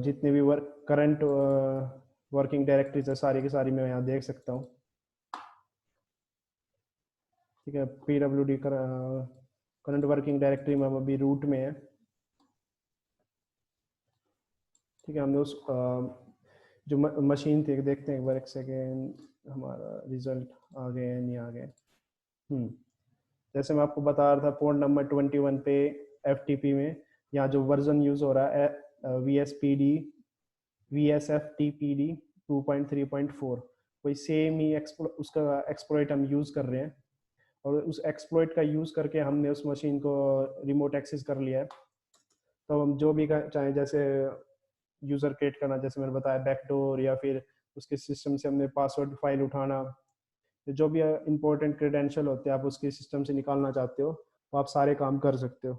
जितने भी करंट वर्किंग डायरेक्टरीज है सारी की सारी मैं यहाँ देख सकता हूँ। ठीक है, PWD करंट वर्किंग डायरेक्टरी में हम अभी रूट में है। ठीक है, हमने उस जो मशीन थी, देखते हैं एक बार, एक सेकेंड हमारा रिजल्ट आ गए या नहीं आ गए। जैसे मैं आपको बता रहा था, पोर्ट नंबर 21 पे FTP में यहाँ जो वर्जन यूज हो रहा है VSFTPD 2.3.4, कोई सेम ही उसका एक्सप्लॉइट हम यूज कर रहे हैं। और उस एक्सप्लॉइट का यूज करके हमने उस मशीन को रिमोट एक्सेस कर लिया है। तो हम जो भी चाहें, जैसे यूजर क्रिएट करना, जैसे मैंने बताया बैकडोर, या फिर उसके सिस्टम से हमने पासवर्ड फाइल उठाना, जो भी इंपॉर्टेंट क्रेडेंशियल होते हैं आप उसके सिस्टम से निकालना चाहते हो, वो आप सारे काम कर सकते हो।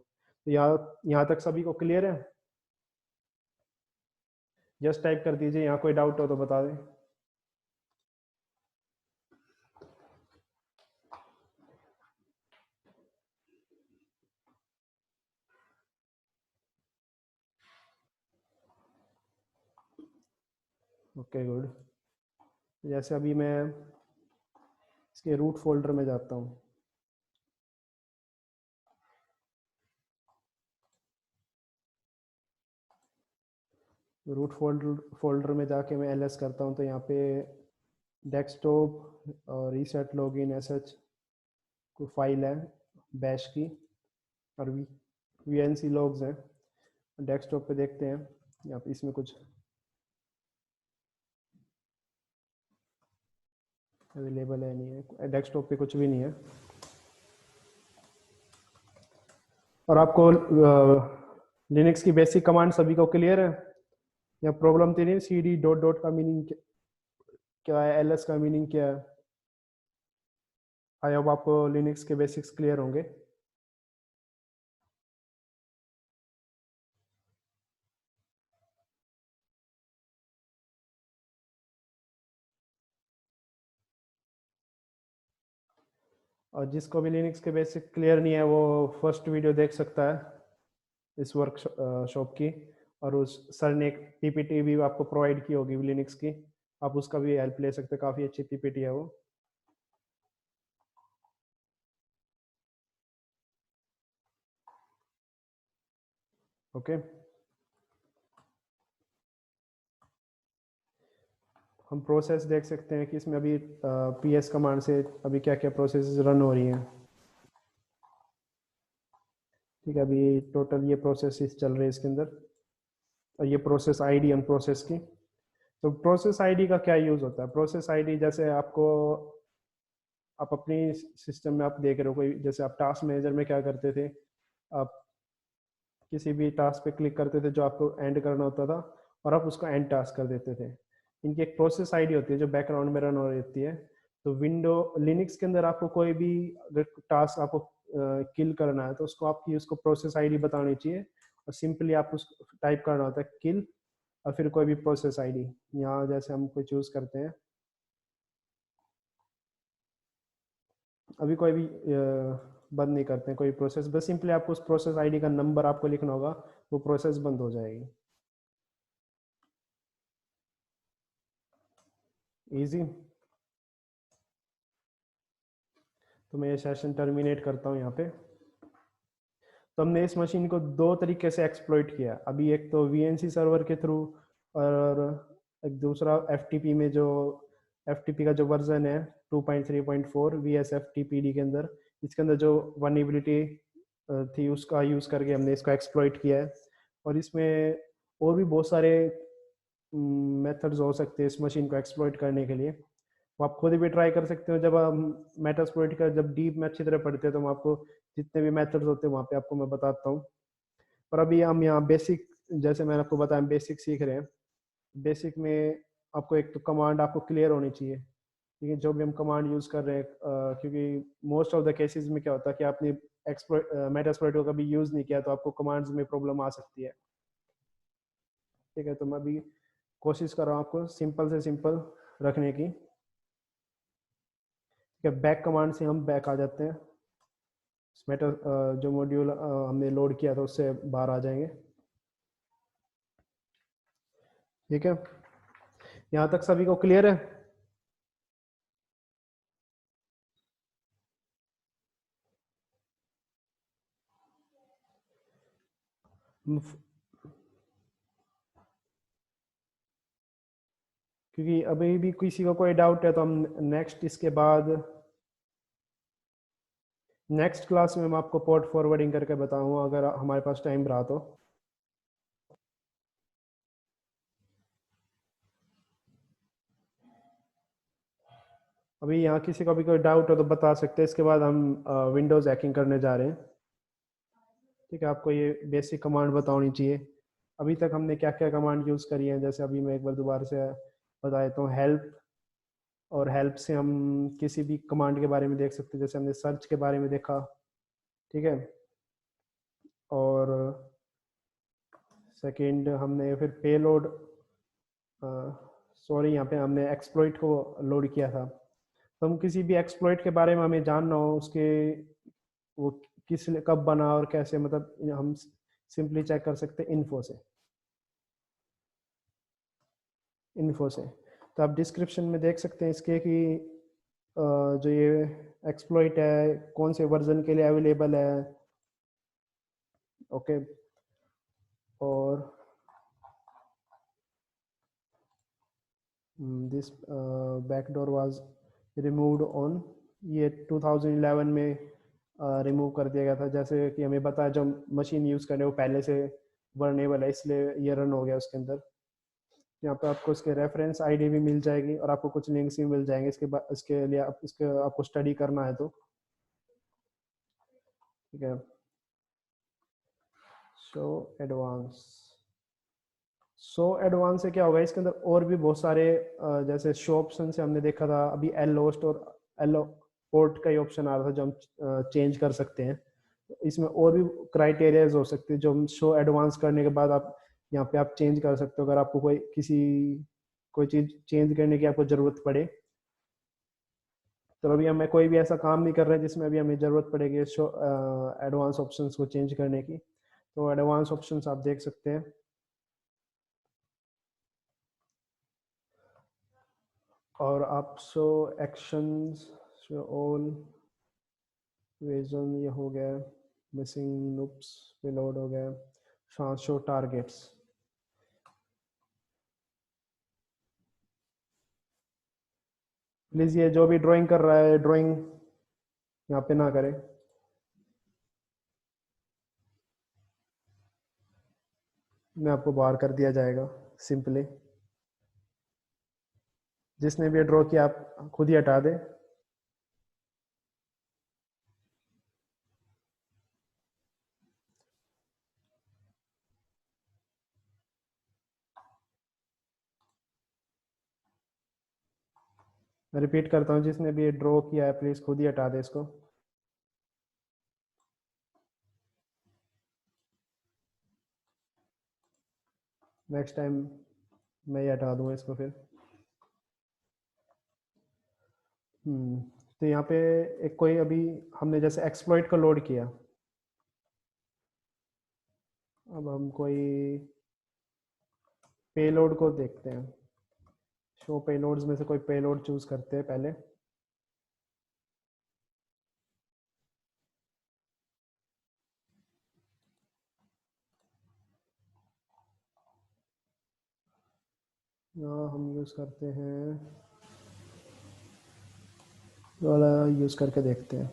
तो यहाँ तक सभी को क्लियर है? जस्ट टाइप कर दीजिए, यहाँ कोई डाउट हो तो बता दें। Okay good. जैसे अभी मैं इसके रूट फोल्डर में जाता हूँ। रूट फोल्डर में जाके मैं ls करता हूँ, तो यहाँ पे डेस्कटॉप और रीसेट लॉगिन एसएच कोई फाइल है बैश की, और वीएनसी लॉग्स हैं। डेस्कटॉप पे देखते हैं, यहाँ पे इसमें कुछ अवेलेबल है नहीं है, डेस्कटॉप पे कुछ भी नहीं है। और आपको लिनक्स की बेसिक कमांड सभी को क्लियर है? या प्रॉब्लम तो नहीं? cd डॉट डॉट का मीनिंग क्या है, ls का मीनिंग क्या है? आई होप आपको लिनक्स के बेसिक्स क्लियर होंगे। और जिसको भी लिनक्स के बेसिक क्लियर नहीं है वो फर्स्ट वीडियो देख सकता है इस वर्कशॉप की, और उस सर ने एक पीपीटी भी आपको प्रोवाइड की होगी लिनक्स की, आप उसका भी हेल्प ले सकते हैं, काफ़ी अच्छी पीपीटी है वो। ओके, हम प्रोसेस देख सकते हैं कि इसमें अभी पीएस कमांड से अभी क्या क्या प्रोसेस रन हो रही हैं। ठीक है, अभी टोटल ये प्रोसेस चल रहे हैं इसके अंदर, और ये प्रोसेस आईडी हम प्रोसेस की। तो प्रोसेस आईडी का क्या यूज़ होता है? प्रोसेस आईडी जैसे आपको, आप अपनी सिस्टम में आप देख रहे हो कोई, जैसे आप टास्क मैनेजर में क्या करते थे, आप किसी भी टास्क पे क्लिक करते थे जो आपको एंड करना होता था, और आप उसको एंड टास्क कर देते थे। इनकी एक प्रोसेस आईडी होती है जो बैकग्राउंड में रन हो रही है। तो विंडो लिनक्स के अंदर आपको कोई भी अगर टास्क आपको किल करना है तो उसको आपकी उसको प्रोसेस आईडी बतानी चाहिए, और सिंपली आप उसको टाइप करना होता है किल, और फिर कोई भी प्रोसेस आईडी। यहाँ जैसे हम कोई चूज करते हैं, अभी कोई भी बंद नहीं करते हैं कोई प्रोसेस, बस सिंपली आपको उस प्रोसेस आईडी का नंबर आपको लिखना होगा, वो प्रोसेस बंद हो जाएगी। इजी। तो मैं ये सेशन टर्मिनेट करता हूँ यहाँ पे। तो हमने इस मशीन को दो तरीके से एक्सप्लॉइट किया, अभी एक तो वीएनसी सर्वर के थ्रू, और एक दूसरा एफटीपी में, जो एफटीपी का जो वर्जन है 2.3.4 VSFTPD के अंदर, इसके अंदर जो वनएबिलिटी थी उसका यूज़ करके हमने इसको एक्सप्लॉइट किया है। और इसमें और भी बहुत सारे मेथड्स हो सकते हैं इस मशीन को एक्सप्लॉइट करने के लिए, वो आप खुद भी ट्राई कर सकते हो। जब हम मेटास्प्लॉइट का जब डीप में अच्छी तरह पढ़ते हैं तो हम आपको जितने भी मेथड्स होते हैं वहाँ पे आपको मैं बताता हूँ। पर अभी हम यहाँ बेसिक, जैसे मैंने आपको बताया, बेसिक सीख रहे हैं। बेसिक में आपको एक तो कमांड आपको क्लियर होनी चाहिए, ठीक है, जो भी हम कमांड यूज़ कर रहे हैं, क्योंकि मोस्ट ऑफ द केसेस में क्या होता है कि आपने मेटास्प्लॉइट को कभी यूज़ नहीं किया तो आपको कमांड्स में प्रॉब्लम आ सकती है। ठीक है, तो मैं अभी कोशिश कर रहा हूँ आपको सिंपल से सिंपल रखने की। ठीक है, बैक कमांड से हम बैक आ जाते हैं, मेटा जो मॉड्यूल हमने लोड किया था उससे बाहर आ जाएंगे। ठीक है, यहाँ तक सभी को क्लियर है? क्योंकि अभी भी किसी को कोई डाउट है तो हम नेक्स्ट, इसके बाद नेक्स्ट क्लास में मैं आपको पोर्ट फॉरवर्डिंग करके बताऊंगा अगर हमारे पास टाइम रहा तो। अभी यहाँ किसी को भी कोई डाउट हो तो बता सकते हैं, इसके बाद हम विंडोज़ हैकिंग करने जा रहे हैं। ठीक है, आपको ये बेसिक कमांड बतानी चाहिए। अभी तक हमने क्या क्या कमांड यूज़ करी है, जैसे अभी मैं एक बार दोबारा से बता देता हूँ। हेल्प और हेल्प से हम किसी भी कमांड के बारे में देख सकते हैं, जैसे हमने सर्च के बारे में देखा, ठीक है। और सेकंड हमने फिर पेलोड, सॉरी यहाँ पे हमने एक्सप्लॉइट को लोड किया था। तो हम किसी भी एक्सप्लॉइट के बारे में हमें जानना हो, उसके वो किसने कब बना और कैसे, मतलब हम सिंपली चेक कर सकते हैं इन्फो से। तो आप डिस्क्रिप्शन में देख सकते हैं इसके कि जो ये एक्सप्लॉइट है कौन से वर्जन के लिए अवेलेबल है, ओके। और this backdoor was removed on, ये 2011 में रिमूव कर दिया गया था। जैसे कि हमें पता है जो मशीन यूज़ कर रहे हैं वो पहले से वर्नेबल है, इसलिए ये रन हो गया उसके अंदर। यहाँ पे आपको इसके रेफरेंस आईडी भी मिल जाएगी और आपको कुछ लिंक्स भी मिल जाएंगे इसके बाद, इसके लिए इसके आपको स्टडी करना है तो, ठीक है। शो एडवांस, सो एडवांस से क्या होगा, इसके अंदर और भी बहुत सारे जैसे शो ऑप्शन से हमने देखा था अभी, एल लोस्ट और एल पोर्ट का ही ऑप्शन आ रहा था जो हम चेंज कर सकते हैं। इसमें और भी क्राइटेरियाज हो सकते हैं जो हम शो एडवांस करने के बाद आप यहाँ पे आप चेंज कर सकते हो, अगर आपको कोई चीज़ चेंज करने की आपको ज़रूरत पड़े। तो अभी हमें कोई भी ऐसा काम नहीं कर रहे हैं जिसमें अभी हमें ज़रूरत पड़ेगी शो एडवांस ऑप्शंस को चेंज करने की। तो एडवांस ऑप्शंस आप देख सकते हैं। और आप show actions, show all vision, ये हो गया। मिसिंग लूप्स पे लोड हो गया। शो टारगेट्स, प्लीज़ ये जो भी ड्राइंग कर रहा है ड्राइंग यहाँ पे ना करें। मैं आपको बाहर कर दिया जाएगा सिंपली। जिसने भी ड्रॉ किया आप खुद ही हटा दें। मैं रिपीट करता हूँ, जिसने भी ड्रॉ किया है प्लीज़ खुद ही हटा दे इसको। नेक्स्ट टाइम मैं ही हटा दूंगा इसको फिर। तो यहाँ पे एक कोई अभी हमने जैसे एक्सप्लॉइट को लोड किया, अब हम कोई पेलोड को देखते हैं। शो पेलोड्स में से कोई पेलोड चूज करते हैं पहले। यहाँ हम यूज़ करते हैं वाला, यूज़ करके देखते हैं।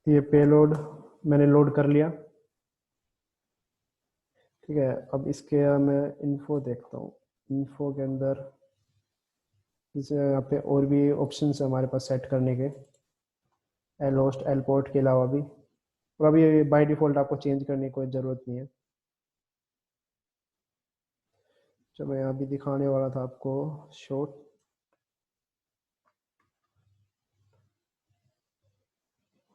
ये पेलोड मैंने लोड कर लिया, ठीक है। अब इसके मैं इन्फो देखता हूँ। इन्फो के अंदर जैसे यहाँ पे और भी ऑप्शन है हमारे पास सेट करने के, एल होस्ट एल पोर्ट के अलावा भी। और अभी बाय डिफ़ॉल्ट आपको चेंज करने की कोई ज़रूरत नहीं है। जो मैं अभी दिखाने वाला था आपको शॉर्ट,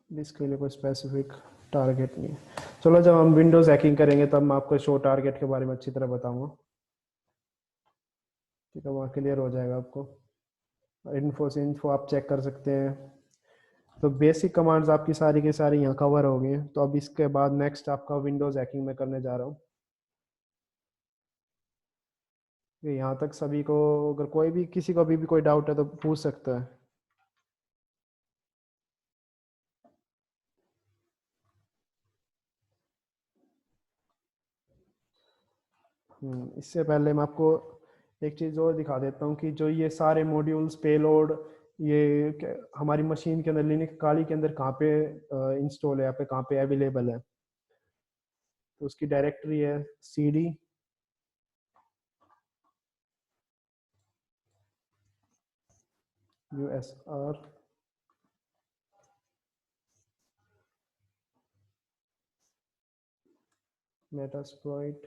इसके लिए कोई स्पेसिफिक टारगेट नहीं है। चलो जब हम विंडोज़ हैकिंग करेंगे तब मैं आपको शो टारगेट के बारे में अच्छी तरह बताऊंगा, ठीक है। वहाँ क्लियर हो जाएगा आपको। इन्फो से इन्फो आप चेक कर सकते हैं। तो बेसिक कमांड्स आपकी सारी की सारी यहाँ कवर हो गई। तो अब इसके बाद नेक्स्ट आपका विंडोज़ हैकिंग में करने जा रहा हूँ। यहाँ तक सभी को, अगर कोई भी किसी को अभी भी कोई डाउट है तो पूछ सकता है। इससे पहले मैं आपको एक चीज़ और दिखा देता हूँ कि जो ये सारे मॉड्यूल्स पेलोड, ये हमारी मशीन के अंदर लिनक्स काली के अंदर कहाँ पे इंस्टॉल है, यहाँ पे कहाँ पे अवेलेबल है। तो उसकी डायरेक्टरी है cd usr Metasploit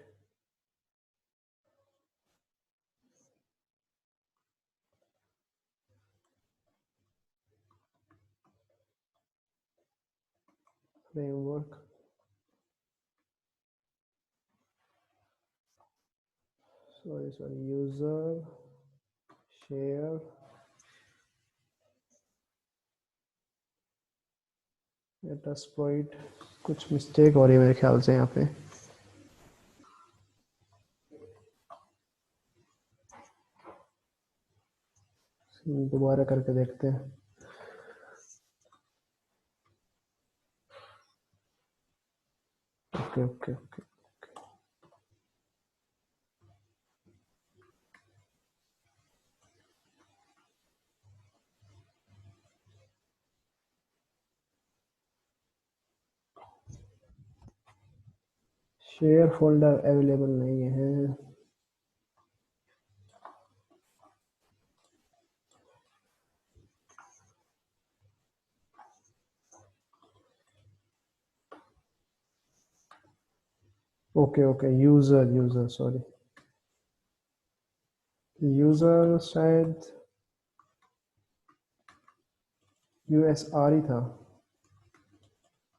framework, sorry user share Metasploit. कुछ मिस्टेक हो रही है मेरे ख्याल से यहाँ पे। दोबारा करके देखते हैं। Okay okay okay. Share folder available नहीं है। Okay okay, user user sorry, user शायद यूएसआर ही था।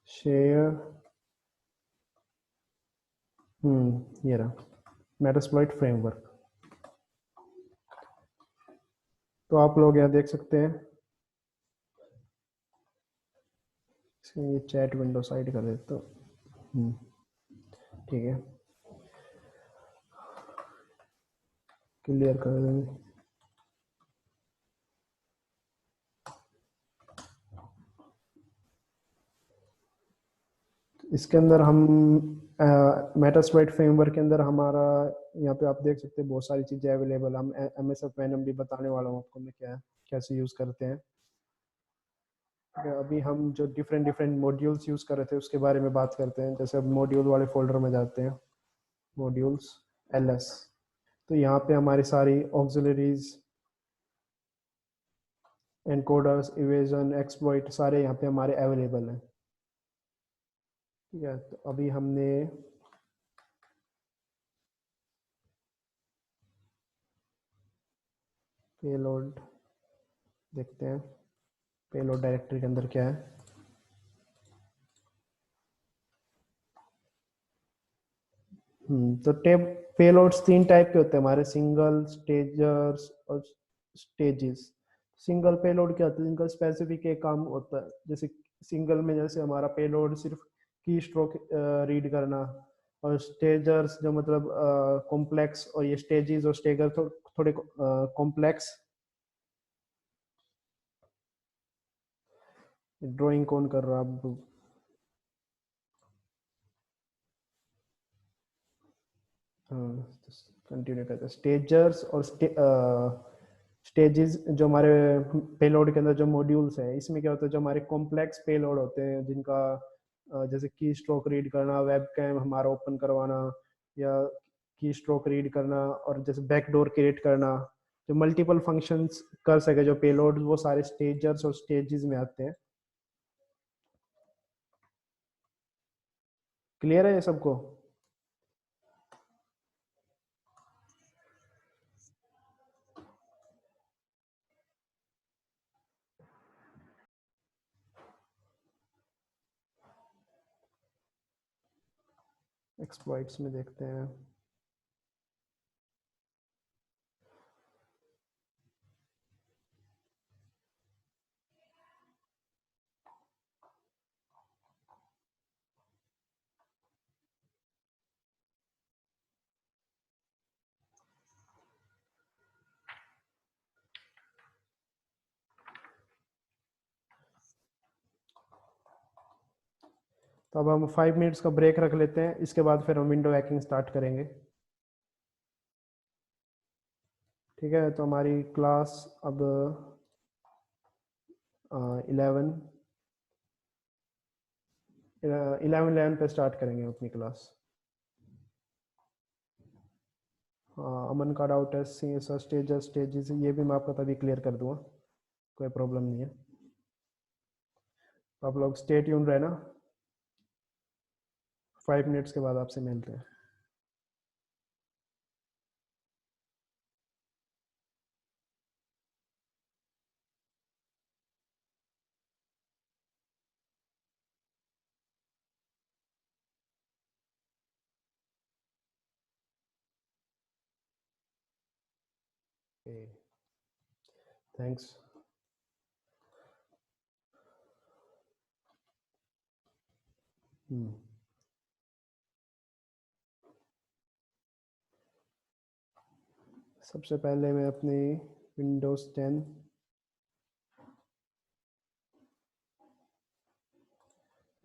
शेयर, ये रहा मेटास्प्लॉइट फ्रेमवर्क। तो आप लोग यहाँ देख सकते हैं। ये चैट विंडो साइड कर देता हूँ। ठीक है, क्लियर कर देंगे। इसके अंदर हम मेटास्प्लॉइट फ्रेमवर्क के अंदर हमारा यहाँ पे आप देख सकते हैं बहुत सारी चीज़ें अवेलेबल। हम एमएसएफ वेनम भी बताने वाला हूँ आपको मैं क्या है, कैसे यूज़ करते हैं। ठीक है, अभी हम जो डिफरेंट डिफरेंट मॉड्यूल्स यूज़ कर रहे थे उसके बारे में बात करते हैं। जैसे अब मॉड्यूल वाले फोल्डर में जाते हैं, मॉड्यूल्स एलएस। तो यहाँ पे हमारी सारी ऑक्सिलरीज, एनकोडर्स, इवेजन, एक्सप्लॉइट सारे यहाँ पे हमारे अवेलेबल हैं। ठीक है, तो अभी हमने पेलोड देखते हैं, पेलोड डायरेक्टरी के अंदर क्या है। तो टेप पेलोड्स तीन टाइप के होते हैं हमारे, सिंगल, स्टेजर्स और स्टेजेस। सिंगल पेलोड क्या होता है, जिनका स्पेसिफिक एक काम होता है। जैसे सिंगल में जैसे हमारा पेलोड सिर्फ की स्ट्रोक रीड करना, और स्टेजर्स जो मतलब कॉम्प्लेक्स, और ये स्टेजेस और स्टेगर थोड़े कॉम्प्लेक्स। ड्राइंग कौन कर रहा है अब? कंटिन्यू करते हैं। स्टेजर्स और स्टेजेस जो हमारे पेलोड के अंदर जो मॉड्यूल्स है, इसमें क्या होता है, जो हमारे कॉम्प्लेक्स पेलोड होते हैं जिनका जैसे की स्ट्रोक रीड करना, वेब कैम हमारा ओपन करवाना, या की स्ट्रोक रीड करना, और जैसे बैकडोर क्रिएट करना, जो मल्टीपल फंक्शंस कर सके जो पेलोड, वो सारे स्टेजर्स और स्टेजेस में आते हैं। क्लियर है ये सबको? एक्सप्लॉइट्स में देखते हैं। तो अब हम 5 मिनट्स का ब्रेक रख लेते हैं, इसके बाद फिर हम विंडो हैकिंग स्टार्ट करेंगे। ठीक है, तो हमारी क्लास अब 11 11 पे स्टार्ट करेंगे अपनी क्लास। हाँ, अमन का डाउट है स्टेजेस स्टेजेस, ये भी मैं आपको तभी क्लियर कर दूंगा, कोई प्रॉब्लम नहीं है। तो आप लोग स्टे ट्यून रहना। 5 मिनट्स के बाद आपसे मिलते हैं। थैंक्स। सबसे पहले मैं अपनी विंडोज़ 10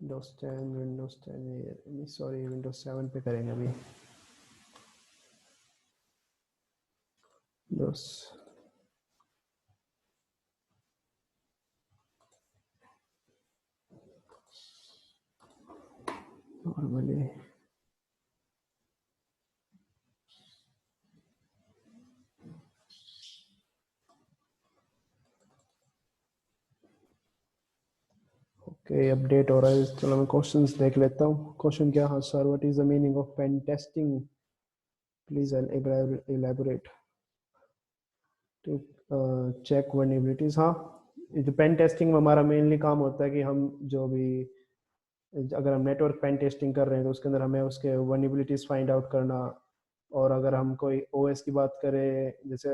विंडोज़ 10 सॉरी विंडोज़ 7 पे करेंगे अभी। विंडोज़ नॉर्मली ओके अपडेट हो रहा है। चलो मैं क्वेश्चंस देख लेता हूँ। क्वेश्चन क्या? हाँ sir, what is the meaning of pen testing, please elaborate to check vulnerabilities. हाँ, ये जो पेन टेस्टिंग में हमारा मेनली काम होता है कि हम जो भी, अगर हम नेटवर्क पेन टेस्टिंग कर रहे हैं तो उसके अंदर हमें उसके वर्नेबिलिटीज फाइंड आउट करना, और अगर हम कोई ओएस की बात करें, जैसे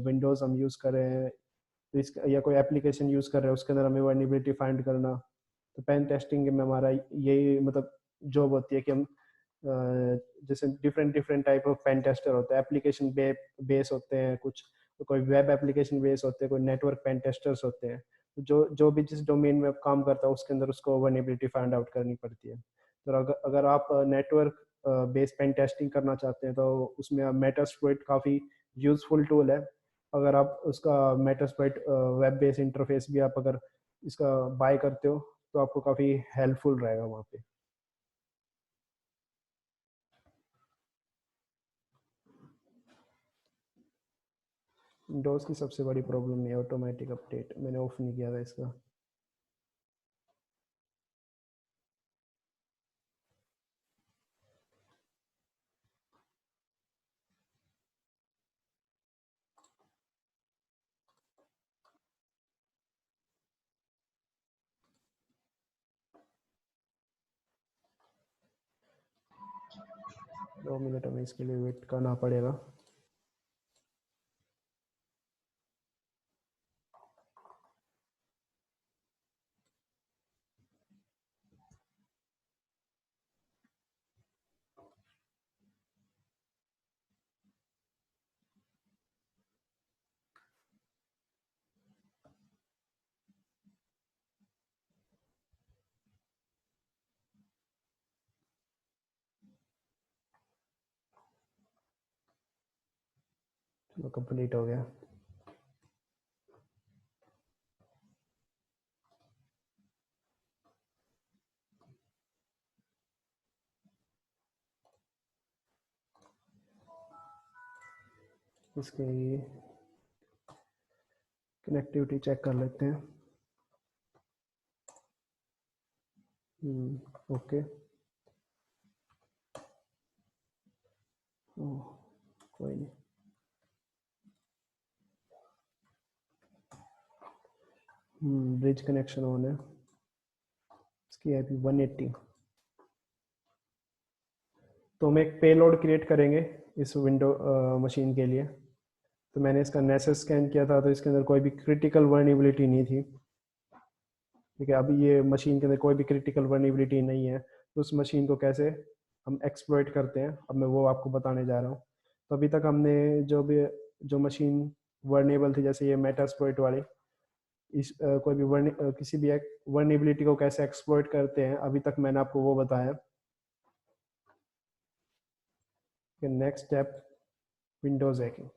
विंडोज़ हम यूज़ कर रहे हैं तो इस या कोई एप्लीकेशन यूज़ कर रहे हैं उसके अंदर हमें वर्नेबिलिटी फाइंड करना। तो पेन टेस्टिंग में हमारा यही मतलब जॉब होती है कि हम जैसे different different type of pen tester होते हैं, एप्लीकेशन बेस होते हैं कुछ, तो कोई वेब एप्लीकेशन बेस होते हैं, कोई नेटवर्क पेन टेस्टर्स होते हैं। तो जो जो भी जिस डोमेन में आप काम करता है उसके अंदर उसको वर्नेबिलिटी फाइंड आउट करनी पड़ती है। तो अगर आप नेटवर्क बेस पेन टेस्टिंग करना चाहते हैं तो उसमें मेटास्प्लॉइट काफ़ी यूजफुल टूल है। अगर आप उसका मेटास्प्लॉइट वेब बेस इंटरफेस भी आप अगर इसका बाय करते हो तो आपको काफ़ी हेल्पफुल रहेगा वहाँ पे। विंडोज़ की सबसे बड़ी प्रॉब्लम है ऑटोमेटिक अपडेट, मैंने ऑफ नहीं किया था इसका। 2 मिनट हमें इसके लिए वेट करना पड़ेगा। चलो कंप्लीट हो गया। इसकी कनेक्टिविटी चेक कर लेते हैं। ओके, कोई नहीं। ब्रिज कनेक्शन ऑन है। इसकी आईपी 180। तो हम एक पेलोड क्रिएट करेंगे इस विंडो मशीन के लिए। तो मैंने इसका नेसेस स्कैन किया था तो इसके अंदर कोई भी क्रिटिकल वर्नेबिलिटी नहीं थी। ठीक है, अभी ये मशीन के अंदर कोई भी क्रिटिकल वर्नेबिलिटी नहीं है। तो उस मशीन को कैसे हम एक्सप्लॉइट करते हैं अब मैं वो आपको बताने जा रहा हूँ। तो अभी तक हमने जो मशीन वर्नेबल थी, जैसे ये मेटास्प्लॉइट वाली, कोई भी किसी भी वर्नेबिलिटी को कैसे एक्सप्लॉइट करते हैं, अभी तक मैंने आपको वो बताया। Next step, Windows hacking.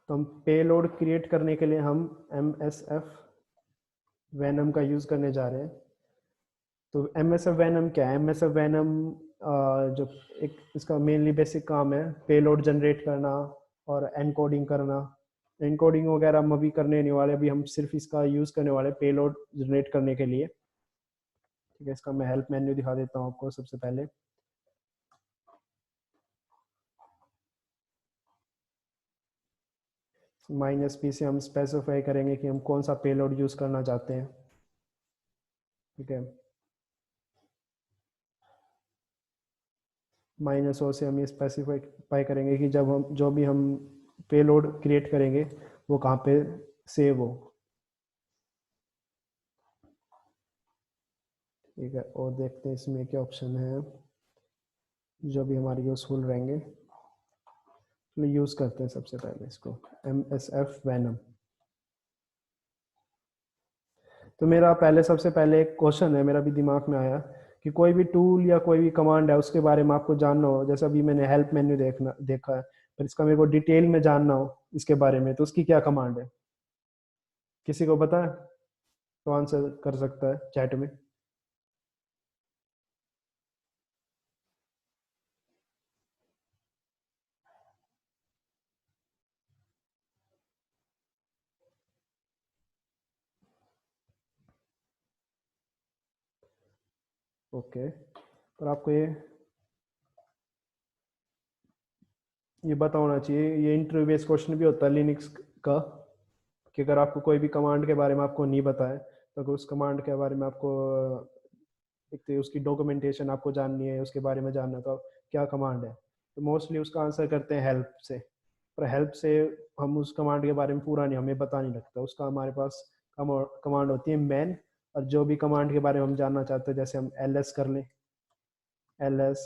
तो हम पेलोड क्रिएट करने के लिए हम MSF वेनम का यूज़ करने जा रहे हैं। तो MSF वेनम क्या है? MSF वेनम जो एक इसका मेनली बेसिक काम है पेलोड जनरेट करना और एनकोडिंग करना। एनकोडिंग वगैरह हम अभी करने नहीं वाले, अभी हम सिर्फ इसका यूज़ करने वाले पेलोड जनरेट करने के लिए। ठीक है, इसका मैं हेल्प मेन्यू दिखा देता हूँ आपको सबसे पहले। -p से हम स्पेसिफाई करेंगे कि हम कौन सा पेलोड यूज़ करना चाहते हैं। ठीक है, -o से हम ये स्पेसिफाई करेंगे कि जब हम जो भी हम पेलोड क्रिएट करेंगे वो कहाँ पे सेव हो। ठीक है, और देखते हैं इसमें क्या ऑप्शन है जो भी हमारे यूज़फुल रहेंगे। यूज़ करते हैं सबसे पहले इसको, MSF Venom। तो मेरा पहले सबसे पहले एक क्वेश्चन है मेरा भी दिमाग में आया कि कोई भी टूल या कोई भी कमांड है उसके बारे में आपको जानना हो, जैसे अभी मैंने हेल्प मेन्यू देखा है, पर इसका मेरे को डिटेल में जानना हो इसके बारे में, तो उसकी क्या कमांड है? किसी को पता है तो आंसर कर सकता है चैट में। ओके, पर आपको ये पता होना चाहिए, ये इंटरव्यू बेस्ड क्वेश्चन भी होता है लिनक्स का, कि अगर आपको कोई भी कमांड के बारे में आपको नहीं पता है तो अगर उस कमांड के बारे में आपको एक तो उसकी डॉक्यूमेंटेशन आपको जाननी है, उसके बारे में जानना, तो क्या कमांड है, तो मोस्टली उसका आंसर करते हैं हेल्प से। पर हेल्प से हम उस कमांड के बारे में पूरा नहीं, हमें पता नहीं लगता, उसका हमारे पास कमांड होती है मैन। और जो भी कमांड के बारे में हम जानना चाहते हैं, जैसे हम ls कर लें, ls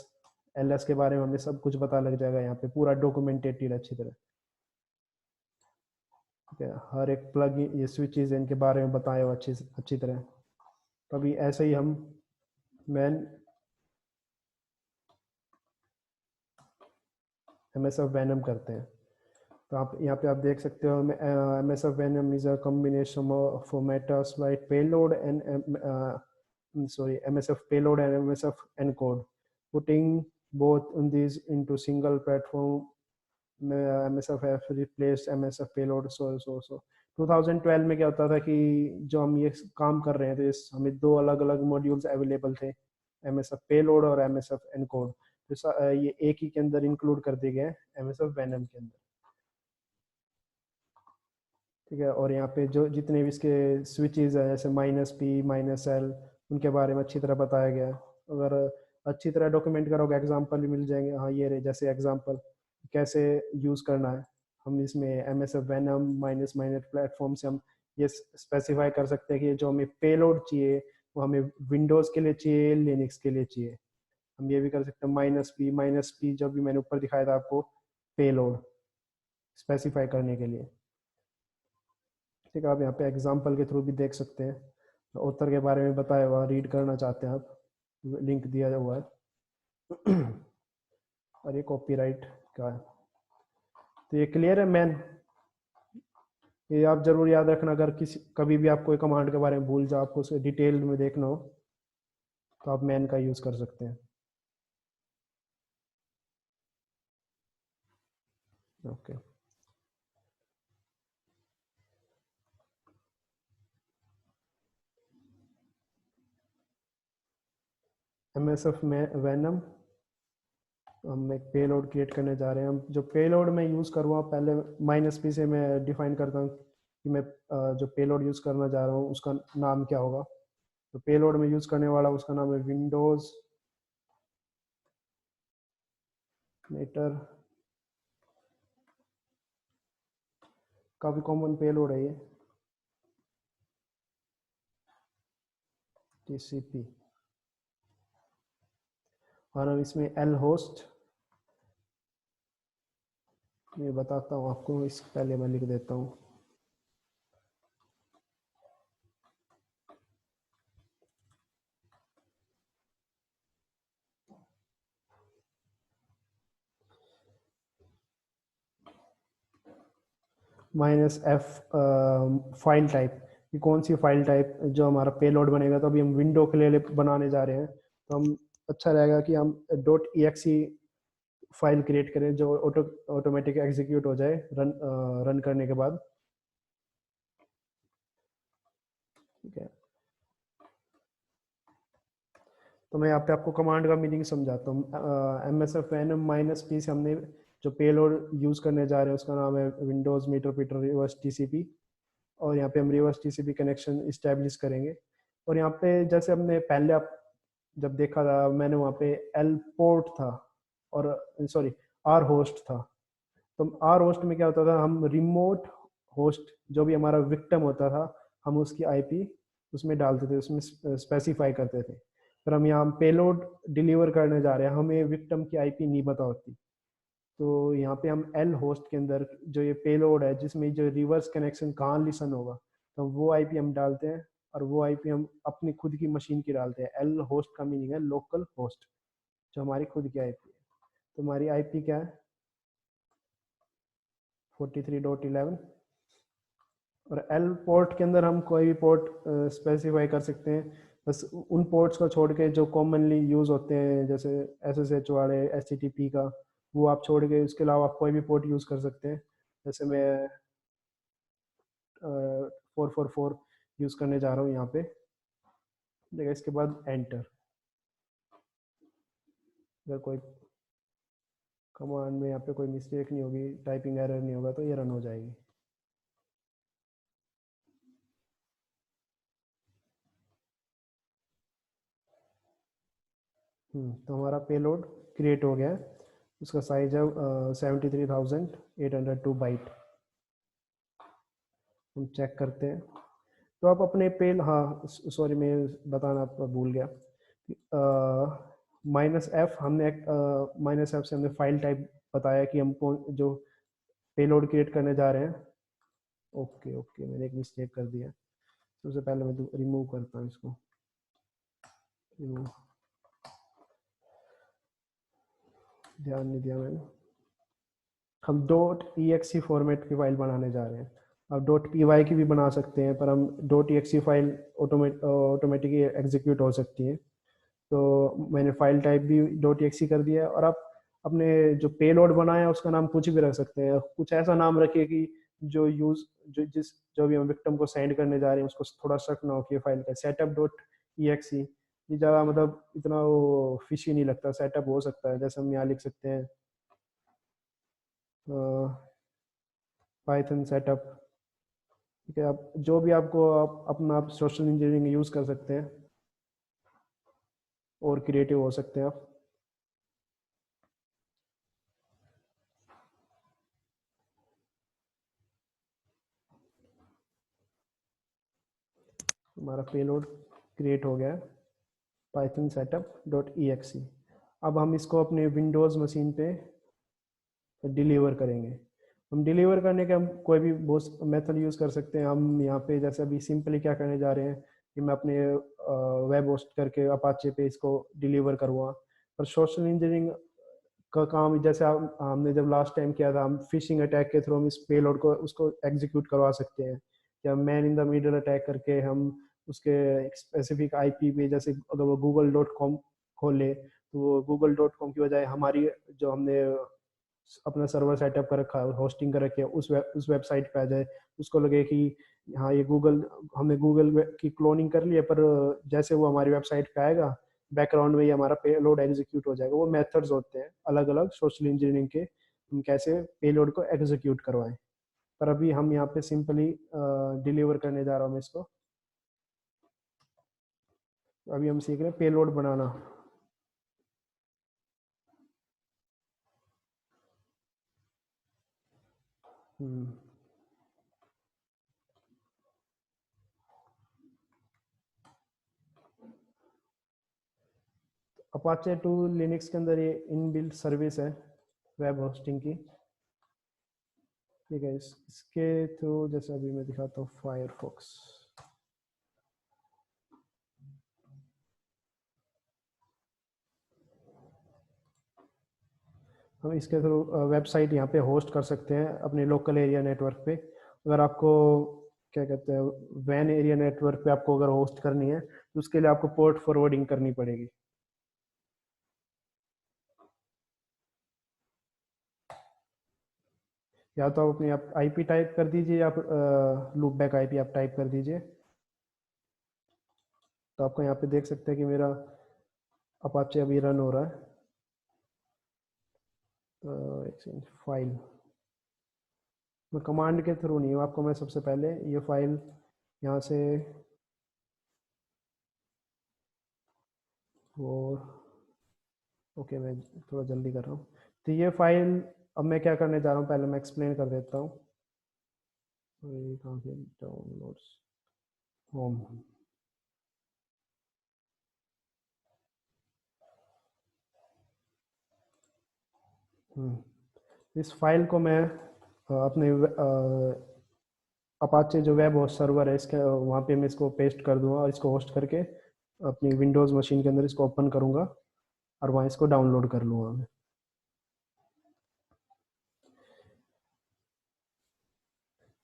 ls के बारे में हमें सब कुछ पता लग जाएगा, यहाँ पे पूरा डॉक्यूमेंटेटेड अच्छी तरह। ठीक है, हर एक प्लग ये स्विचेस इनके बारे में बताए हो अच्छी अच्छी तरह। तभी ऐसे ही हम मैन MSF Venom करते हैं। तो आप यहाँ पे आप देख सकते हो, MSF Venom is a combination of Metasploit payload and MSF payload and MSF encode, putting both in these into single platform. MSF have replaced MSF payload so 2012 में क्या होता था कि जो हम ये काम कर रहे हैं तो इस हमें दो अलग अलग मॉड्यूल्स अवेलेबल थे, MSF payload और MSF encode। तो ये एक ही के अंदर इंक्लूड कर दिए गए MSF Venom के अंदर। ठीक है, और यहाँ पे जो जितने भी इसके स्विचेस है जैसे -p -l उनके बारे में अच्छी तरह बताया गया है। अगर अच्छी तरह डॉक्यूमेंट करोगे एग्जांपल भी मिल जाएंगे। हाँ, ये रहे जैसे एग्जांपल कैसे यूज़ करना है। हम इसमें MSF Venom minus minus platform से हम ये स्पेसिफाई कर सकते हैं कि जो हमें पेलोड चाहिए वो हमें विंडोज़ के लिए चाहिए, लिनक्स के लिए चाहिए। हम ये भी कर सकते हैं -p जो भी मैंने ऊपर दिखाया था आपको, पेलोड स्पेसिफाई करने के लिए। ठीक है, आप यहाँ पे एग्जाम्पल के थ्रू भी देख सकते हैं। ऑथर के बारे में बताया हुआ, रीड करना चाहते हैं आप, लिंक दिया हुआ है। और ये कॉपीराइट का है। तो ये क्लियर है मैन, ये आप जरूर याद रखना, अगर किसी कभी भी आप कोई कमांड के बारे में भूल जाओ, आपको उसे डिटेल में देखना हो तो आप मैन का यूज़ कर सकते हैं। ओके, MSF में Venom हम एक पेलोड क्रिएट करने जा रहे हैं। हम जो पेलोड मैं यूज़ करूँगा, पहले -p से मैं डिफाइन करता हूँ कि मैं जो पेलोड यूज़ करना जा रहा हूँ उसका नाम क्या होगा। तो पेलोड में यूज़ करने वाला उसका नाम है विंडोज़ मीटर। काफ़ी कॉमन पेलोड है ये, TCP। और हम इसमें L होस्ट, ये बताता हूँ आपको, इस पहले मैं लिख देता हूँ। -f फाइल टाइप, कि कौन सी फाइल टाइप जो हमारा पेलोड बनेगा। तो अभी हम विंडो के लिए बनाने जा रहे हैं, तो हम अच्छा रहेगा कि हम .exe फाइल क्रिएट करें जो ऑटोमेटिक एग्जीक्यूट हो जाए रन करने के बाद। ठीक है, तो मैं यहाँ पे आपको कमांड का मीनिंग समझाता हूँ। MSFN -p से हमने जो पेलोड यूज करने जा रहे हैं उसका नाम है Windows metre Peter reverse TCP, और यहाँ पे हम रिवर्स TCP कनेक्शन इस्टेब्लिश करेंगे। और यहाँ पे जैसे हमने पहले आप जब देखा था, मैंने वहाँ पे L पोर्ट था और सॉरी R होस्ट था। तो R होस्ट में क्या होता था, हम रिमोट होस्ट जो भी हमारा विक्टिम होता था हम उसकी IP उसमें डालते थे, उसमें स्पेसिफाई करते थे। पर हम यहाँ पेलोड डिलीवर करने जा रहे हैं, हमें विक्टिम की IP नहीं पता होती, तो यहाँ पे हम L होस्ट के अंदर जो ये पेलोड है जिसमें जो रिवर्स कनेक्शन कहाँ लिसन होगा, तो वो IP हम डालते हैं, और वो IP हम अपनी खुद की मशीन की डालते हैं। L होस्ट का मीनिंग है लोकल होस्ट, जो हमारी खुद की IP है। तो हमारी IP क्या है 43.11, और L पोर्ट के अंदर हम कोई भी पोर्ट स्पेसिफाई कर सकते हैं, बस उन पोर्ट्स को छोड़ के जो कॉमनली यूज होते हैं जैसे SSH वाले HTTP का, वो आप छोड़ के उसके अलावा आप कोई भी पोर्ट यूज कर सकते हैं। जैसे मैं 444 यूज करने जा रहा हूँ यहाँ पे, देखिए इसके बाद एंटर। अगर कोई कमांड में यहाँ पे कोई मिस्टेक नहीं होगी, टाइपिंग एरर नहीं होगा, तो ये रन हो जाएगी। तो हमारा पेलोड क्रिएट हो गया है, उसका साइज है 73,802 बाइट। हम चेक करते हैं, तो आप अपने पेल, हाँ सॉरी मैं बताना भूल गया, -F हमने -F से हमने फाइल टाइप बताया कि हम कौन जो पेलोड क्रिएट करने जा रहे हैं। ओके ओके, मैंने एक मिस्टेक कर दिया। सबसे पहले मैं रिमूव करता हूँ इसको, रिमूव, ध्यान नहीं दिया मैंने। हम .exe फॉर्मेट की फाइल बनाने जा रहे हैं। अब .py की भी बना सकते हैं, पर हम .exe फाइल ऑटोमेटिकली एग्जीक्यूट हो सकती है, तो मैंने फाइल टाइप भी .exe कर दिया है। और आप अपने जो पेलोड बनाया उसका नाम कुछ भी रख सकते हैं, कुछ ऐसा नाम रखिए कि जो भी हम विक्टिम को सेंड करने जा रहे हैं उसको थोड़ा शक ना हो कि फाइल का setup.exe, ये ज़्यादा मतलब इतना वो फिशी नहीं लगता, सेटअप हो सकता है। जैसे हम यहाँ लिख सकते हैं पाइथन सेटअप। ठीक है, आप जो भी आपको आप अपना आप सोशल इंजीनियरिंग यूज कर सकते हैं और क्रिएटिव हो सकते हैं आप। हमारा पेलोड क्रिएट हो गया है पाइथन setup.exe। अब हम इसको अपने विंडोज मशीन पे डिलीवर करेंगे। हम डिलीवर करने के हम कोई भी बहुत मेथड यूज कर सकते हैं। हम यहाँ पे जैसे अभी सिंपली क्या करने जा रहे हैं कि मैं अपने वेब होस्ट करके अपाचे पे इसको डिलीवर करूँगा। पर सोशल इंजीनियरिंग का काम जैसे हमने जब लास्ट टाइम किया था, हम फिशिंग अटैक के थ्रू हम इस पेलोड को उसको एग्जीक्यूट करवा सकते हैं, या man in the middle attack करके हम उसके स्पेसिफिक IP पे, जैसे अगर वो google.com खोले तो वो google.com की बजाय हमारी जो हमने अपना सर्वर सेटअप कर रखा है, होस्टिंग कर रखी है, उस वेबसाइट पे आ जाए, उसको लगे कि हाँ ये गूगल, हमने गूगल की क्लोनिंग कर ली है, पर जैसे वो हमारी वेबसाइट पे आएगा बैकग्राउंड में ही हमारा पेलोड एग्जीक्यूट हो जाएगा। वो मेथड्स होते हैं अलग अलग सोशल इंजीनियरिंग के, हम कैसे पेलोड को एग्जीक्यूट करवाएं। पर अभी हम यहाँ पे सिंपली डिलीवर करने जा रहा हूँ मैं इसको। अभी हम सीख रहे हैं payload banana. Apache to Linux के अंदर ये इनबिल्ट सर्विस है वेब होस्टिंग की। ठीक है, इसके थ्रू जैसे अभी मैं दिखाता हूँ फायरफॉक्स। हम इसके थ्रू वेबसाइट यहाँ पे होस्ट कर सकते हैं अपने लोकल एरिया नेटवर्क पे। अगर आपको क्या कहते हैं वैन एरिया नेटवर्क पे आपको अगर होस्ट करनी है तो उसके लिए आपको पोर्ट फॉरवर्डिंग करनी पड़ेगी। या तो आप अपनी आप आईपी टाइप कर दीजिए या लूप बैक आईपी आप टाइप कर दीजिए। तो आपको यहाँ पे देख सकते हैं कि मेरा अपाचे अभी रन हो रहा है। तो एक सेकंड, फाइल मैं कमांड के थ्रू नहीं हूँ, आपको मैं सबसे पहले ये फाइल यहाँ से वो, ओके मैं थोड़ा जल्दी कर रहा हूँ। तो ये फाइल अब मैं क्या करने जा रहा हूँ, पहले मैं एक्सप्लेन कर देता हूँ। ये कहाँ से, डाउनलोड्स, होम। इस फाइल को मैं अपने अपाचे जो वेब होस्ट सर्वर है इसके वहाँ पे मैं इसको पेस्ट कर दूंगा और इसको होस्ट करके अपनी विंडोज़ मशीन के अंदर इसको ओपन करूँगा और वहाँ इसको डाउनलोड कर लूँगा मैं।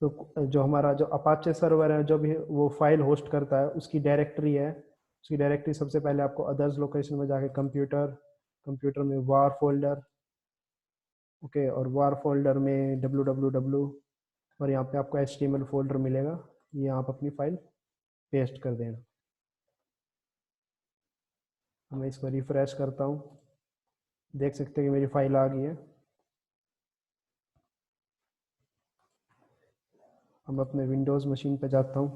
तो जो हमारा जो अपाचे सर्वर है जो भी वो फाइल होस्ट करता है उसकी डायरेक्टरी है, उसकी डायरेक्टरी सबसे पहले आपको अदर्स लोकेशन में जाके कंप्यूटर, कंप्यूटर में वार फोल्डर, ओके, और वार फोल्डर में www, और यहाँ पे आपको HTML फोल्डर मिलेगा, ये आप अपनी फाइल पेस्ट कर देना। मैं इसको रिफ्रेश करता हूँ, देख सकते हैं कि मेरी फाइल आ गई है। अब अपने विंडोज़ मशीन पे जाता हूँ,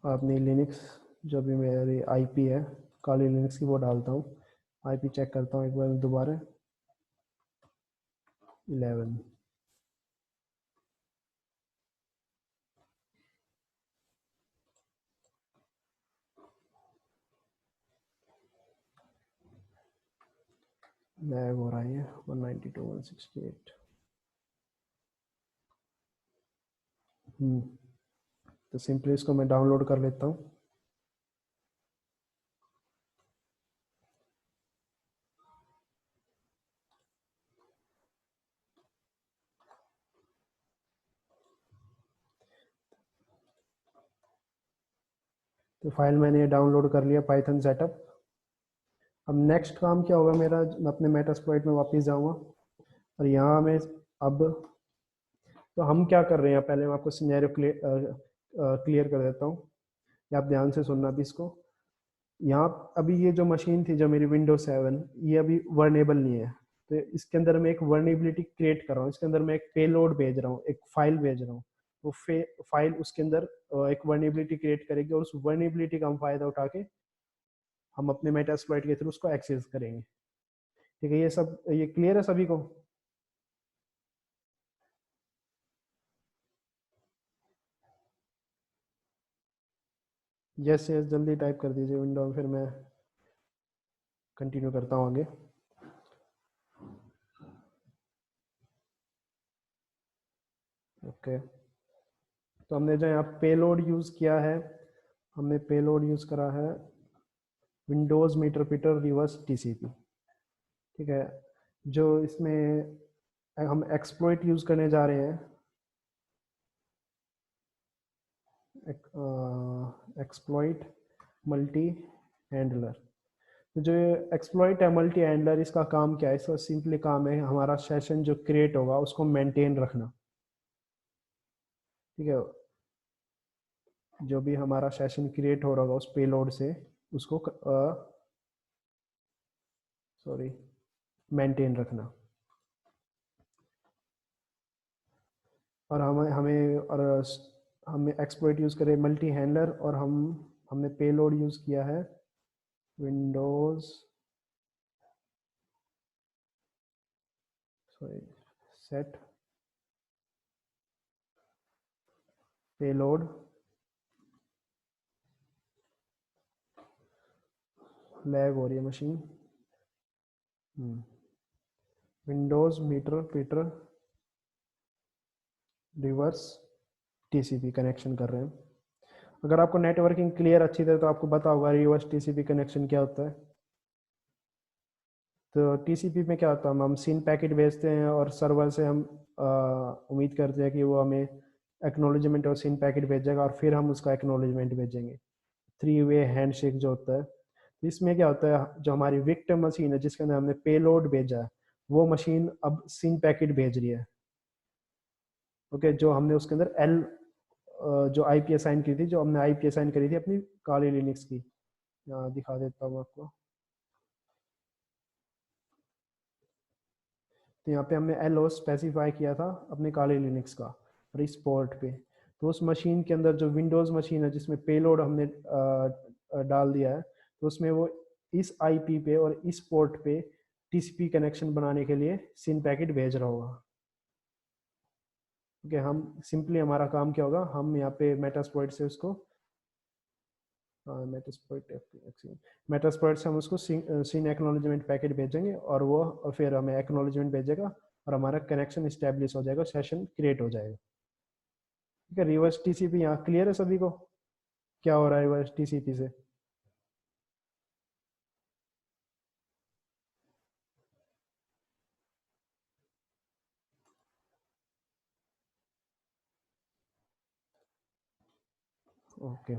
अपनी लिनक्स जो भी मेरी आईपी है काली लिनक्स की वो डालता हूँ, आईपी चेक करता हूँ एक बार दोबारा, 11। लैग हो रहा है 192 168। तो सिंपली इसको मैं डाउनलोड कर लेता हूँ। तो फाइल मैंने डाउनलोड कर लिया, पाइथन सेटअप। अब नेक्स्ट काम क्या होगा मेरा, मैं अपने मेटास्प्लॉइट में वापस जाऊंगा और यहाँ मैं अब, तो हम क्या कर रहे हैं पहले मैं आपको सिनेरियो क्लियर कर देता हूँ, ये आप ध्यान से सुनना भी इसको। यहाँ अभी ये जो मशीन थी जो मेरी विंडोज 7, ये अभी वर्नेबल नहीं है, तो इसके अंदर मैं एक वर्नेबिलिटी क्रिएट कर रहा हूँ, इसके अंदर मैं एक पेलोड भेज रहा हूँ, एक फाइल भेज रहा हूँ। वो फाइल उसके अंदर एक वर्नेबिलिटी क्रिएट करेगी और उस वर्नेबिलिटी का हम फायदा उठा के हम अपने मेटास्प्लॉइट के थ्रू उसको एक्सेस करेंगे। ठीक है, ये सब ये क्लियर है सभी को? यस यस, जल्दी टाइप कर दीजिए विंडो में, फिर मैं कंटिन्यू करता हूँ आगे। ओके, तो हमने जो यहाँ पेलोड यूज़ किया है, हमने पेलोड यूज़ करा है Windows metre Peter reverse TCP. ठीक है, जो इसमें हम एक्सप्लॉइट यूज़ करने जा रहे हैं, एक्सप्लॉइट मल्टी हैंडलर। तो जो एक्सप्लॉइट है मल्टी हैंडलर, इसका काम क्या है, इसका सिंपली काम है हमारा सेशन जो क्रिएट होगा उसको मेंटेन रखना। ठीक है, जो भी हमारा सेशन क्रिएट हो रहा होगा उस पेलोड से उसको सॉरी मेंटेन रखना। और हमें हमें और हमें एक्सप्लॉइट यूज़ करें मल्टी हैंडलर, और हमने पेलोड यूज़ किया है Windows, sorry, set payload, lag हो रही है machine, Windows metre Peter reverse TCP connection कर रहे हैं। अगर आपको नेटवर्किंग क्लियर अच्छी तरह तो आपको पता होगा रिवर्स टीसीपी कनेक्शन क्या होता है। तो टीसीपी में क्या होता है, हम सीन पैकेट भेजते हैं और सर्वर से हम उम्मीद करते हैं कि वो हमें एक्नॉलेजमेंट और सीन पैकेट भेजेगा और फिर हम उसका एक्नॉलेजमेंट भेजेंगे, 3 वे हैंडशेक जो होता है। इसमें क्या होता है, जो हमारी विक्टिम मशीन है जिसके अंदर हमने पेलोड भेजा है, वो मशीन अब सिन पैकेट भेज रही है। ओके, जो हमने उसके अंदर एल जो आईपी असाइन की थी, जो हमने आईपी असाइन करी थी अपनी काली लिनक्स की, यहाँ दिखा देता हूँ आपको। तो यहाँ पे हमने एल ओ स्पेसिफाई किया था अपने काली लिनक्स का, और इस पोर्ट पे। तो उस मशीन के अंदर जो विंडोज़ मशीन है जिसमें पेलोड हमने डाल दिया है, तो उसमें वो इस आईपी पे और इस पोर्ट पे टीसीपी कनेक्शन बनाने के लिए सिन पैकेट भेज रहा होगा। ओके, हम सिंपली हमारा काम क्या होगा, हम यहाँ पे मेटास्प्लॉइट से उसको मेटास्प्लॉइट से हम उसको सीन एक्नॉलेजमेंट पैकेट भेजेंगे, और वो फिर हमें एक्नॉलेजमेंट भेजेगा, और हमारा कनेक्शन इस्टेब्लिश हो जाएगा, सेशन क्रिएट हो जाएगा। ठीक है, रिवर्स टीसीपी यहाँ क्लियर है सभी को, क्या हो रहा है रिवर्स टीसीपी से? ओके,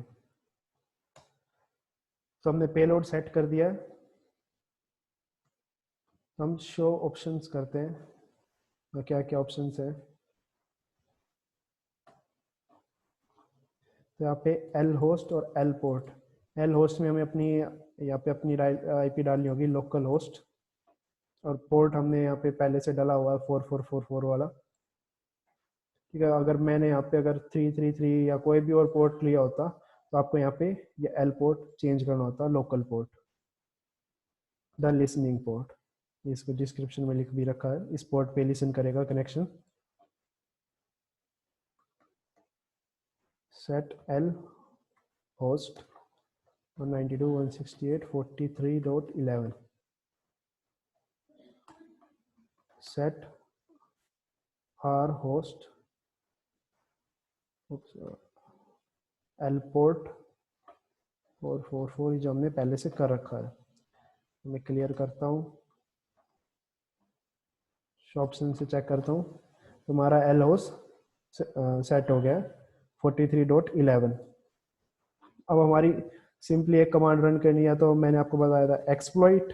तो हमने पेलोड सेट कर दिया है। हम शो ऑप्शंस करते हैं, तो क्या क्या ऑप्शंस है। तो यहाँ पे एल होस्ट और एल पोर्ट। एल होस्ट में हमें अपनी यहाँ पे अपनी आईपी डालनी होगी, लोकल होस्ट, और पोर्ट हमने यहाँ पे पहले से डाला हुआ है 4444 वाला। ठीक है, अगर मैंने यहाँ पे अगर 333 या कोई भी और पोर्ट लिया होता, तो आपको यहाँ पे ये एल पोर्ट चेंज करना होता, local port, the listening port. इसको डिस्क्रिप्शन में लिख भी रखा है, इस पोर्ट पे लिसन करेगा connection. Set L host 192.168.43.11, set are host L port 444, जो हमने पहले से कर रखा है। मैं क्लियर करता हूँ, ऑप्शन से चेक करता हूँ, तुम्हारा एल होस्ट सेट हो गया 43.11। अब हमारी सिंपली एक कमांड रन करनी है, तो मैंने आपको बताया था एक्सप्लॉइट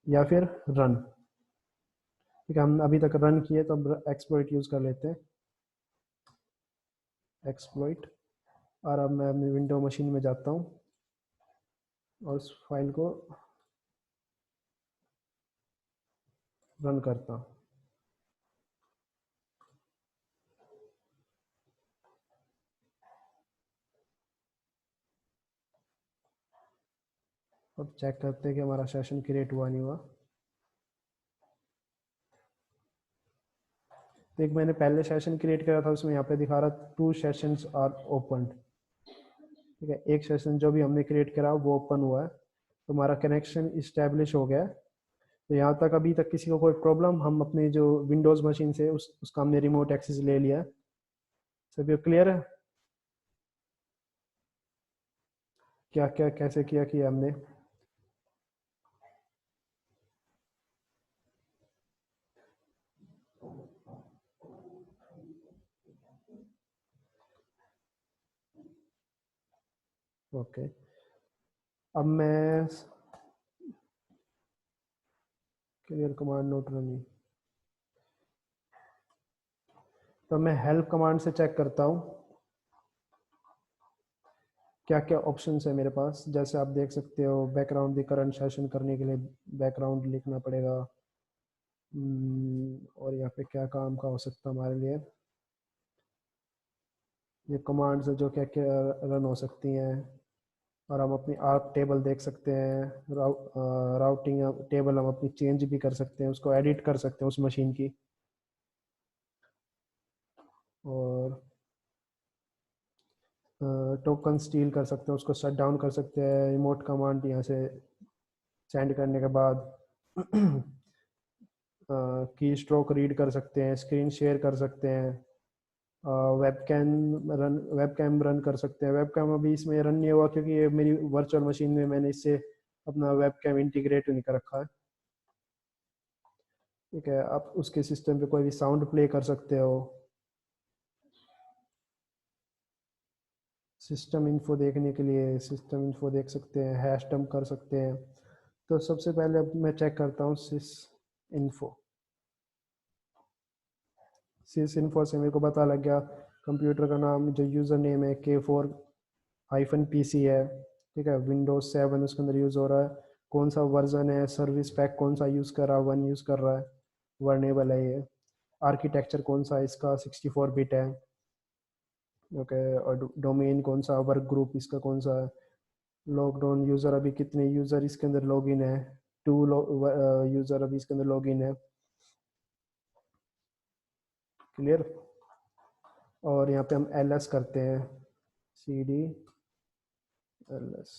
या फिर रन। ठीक है, हम अभी तक रन किए, तो अब एक्सप्लॉइट यूज कर लेते हैं, एक्सप्लॉइट। और अब मैं अपनी विंडो मशीन में जाता हूँ और उस फाइल को रन करता हूँ। अब चेक करते हैं कि हमारा सेशन क्रिएट हुआ नहीं हुआ। तो एक मैंने पहले सेशन क्रिएट करा था, उसमें यहाँ पे दिखा रहा 2 सेशंस आर ओपन। ठीक है, एक सेशन जो भी हमने क्रिएट करा वो ओपन हुआ है, तो हमारा कनेक्शन इस्टेब्लिश हो गया है। तो यहाँ तक अभी तक किसी को कोई प्रॉब्लम, हम अपने जो विंडोज़ मशीन से उसका हमने रिमोट एक्सेस ले लिया है। सभी क्लियर है, क्या क्या कैसे किया किया हमने। ओके, अब मैं क्लियर कमांड नोट रनिंग, तो मैं हेल्प कमांड से चेक करता हूँ क्या क्या ऑप्शंस है मेरे पास। जैसे आप देख सकते हो, बैकग्राउंड दी करंट सेशन करने के लिए बैकग्राउंड लिखना पड़ेगा। और यहाँ पे क्या काम का हो सकता है हमारे लिए, ये कमांड्स है जो क्या क्या रन हो सकती हैं। और हम अपनी आर्क टेबल देख सकते हैं, राउटिंग टेबल हम अपनी चेंज भी कर सकते हैं, उसको एडिट कर सकते हैं उस मशीन की। और टोकन स्टील कर सकते हैं, उसको शट डाउन कर सकते हैं रिमोट कमांड यहाँ से सेंड करने के बाद। की स्ट्रोक रीड कर सकते हैं, स्क्रीन शेयर कर सकते हैं, वेबकैम रन कर सकते हैं। वेबकैम अभी इसमें रन नहीं हुआ क्योंकि ये मेरी वर्चुअल मशीन में मैंने इससे अपना वेबकैम इंटीग्रेट नहीं कर रखा है। ठीक है, आप उसके सिस्टम पे कोई भी साउंड प्ले कर सकते हो, सिस्टम इन्फो देखने के लिए सिस्टम इन्फो देख सकते हैं, हैश डंप कर सकते हैं। तो सबसे पहले अब मैं चेक करता हूँ सिस इन्फो। सिस इन्फो से मेरे को पता लग गया कंप्यूटर का नाम, जो यूज़र नेम है K4-PC है, ठीक है। विंडोज 7 उसके अंदर यूज़ हो रहा है। कौन सा वर्जन है, सर्विस पैक कौन सा यूज़ कर रहा है, 1 यूज़ कर रहा है, वर्नेबल है ये। आर्किटेक्चर कौन सा है इसका, 64 बिट है, ओके। और डोमेन कौन सा, वर्क ग्रुप इसका कौन सा है, लॉकडाउन यूज़र अभी कितने यूज़र इसके अंदर लॉगिन है, 2 यूज़र अभी इसके अंदर लॉगिन है, क्लियर। और यहाँ पे हम ls करते हैं, cd ls।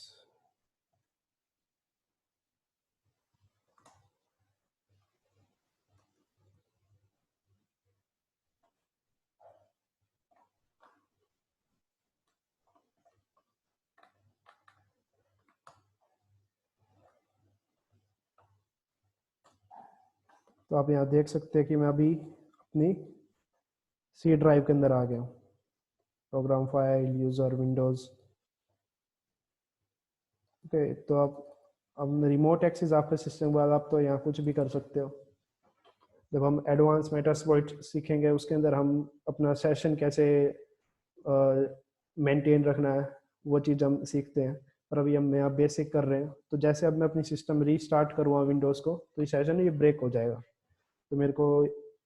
तो आप यहाँ देख सकते हैं कि मैं अभी अपनी सी ड्राइव के अंदर आ गया हूँ। Program file, user, Windows, okay. तो आप अब रिमोट एक्सेस आपके सिस्टम के बाद आप तो यहाँ कुछ भी कर सकते हो। जब हम एडवांस मेटास्प्लॉइट सीखेंगे उसके अंदर हम अपना सेशन कैसे मेंटेन रखना है वो चीज़ हम सीखते हैं। और अभी हम यहाँ बेसिक कर रहे हैं, तो जैसे अब मैं अपनी सिस्टम रीस्टार्ट करूँगा विंडोज़ को, तो ये सेशन ये ब्रेक हो जाएगा। तो मेरे को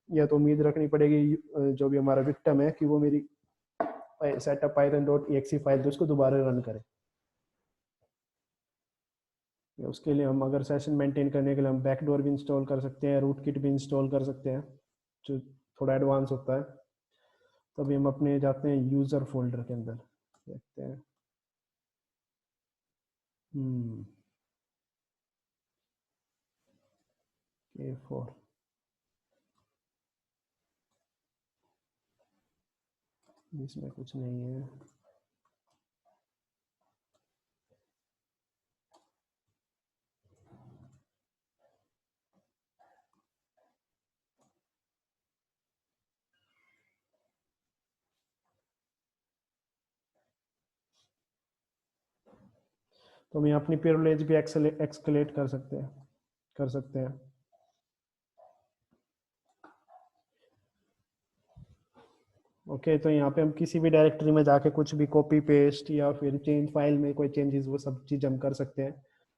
या तो उम्मीद रखनी पड़ेगी जो भी हमारा विक्टिम है कि वो मेरी सेटअप python.exe फाइल जो उसको दोबारा रन करे। उसके लिए हम अगर सेशन मेंटेन करने के लिए हम बैकडोर भी इंस्टॉल कर सकते हैं, रूट किट भी इंस्टॉल कर सकते हैं, जो थोड़ा एडवांस होता है। तो अभी हम अपने जाते हैं यूज़र फोल्डर के अंदर, देखते हैं। K4, इसमें कुछ नहीं है। तो हम यहाँ अपनी प्रिविलेज भी एक्सकलेट कर सकते हैं। ओके, तो यहाँ पे हम किसी भी डायरेक्टरी में जाके कुछ भी कॉपी पेस्ट या फिर चेंज फाइल में कोई चेंजेस वो सब चीज़ हम कर सकते हैं।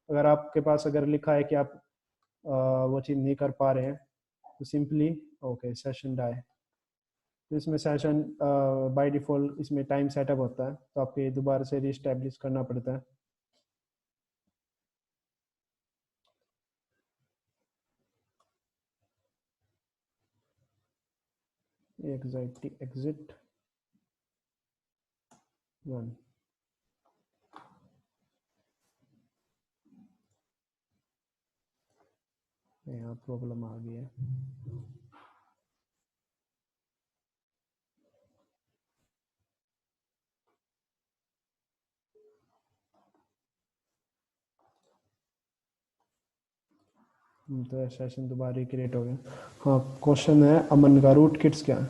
अगर आपके पास अगर लिखा है कि आप वो चीज़ नहीं कर पा रहे हैं, तो सिंपली ओके सेशन डाई। तो इसमें सेशन बाय डिफ़ॉल्ट इसमें टाइम सेटअप होता है, तो आपको ये दोबारा से रीस्टैब्लिश करना पड़ता है। एग्जिट 1। यहाँ प्रॉब्लम आ गई है। तो सेशन दोबारा क्रिएट हो गया। हाँ, क्वेश्चन है अमन का, रूट किट्स क्या है।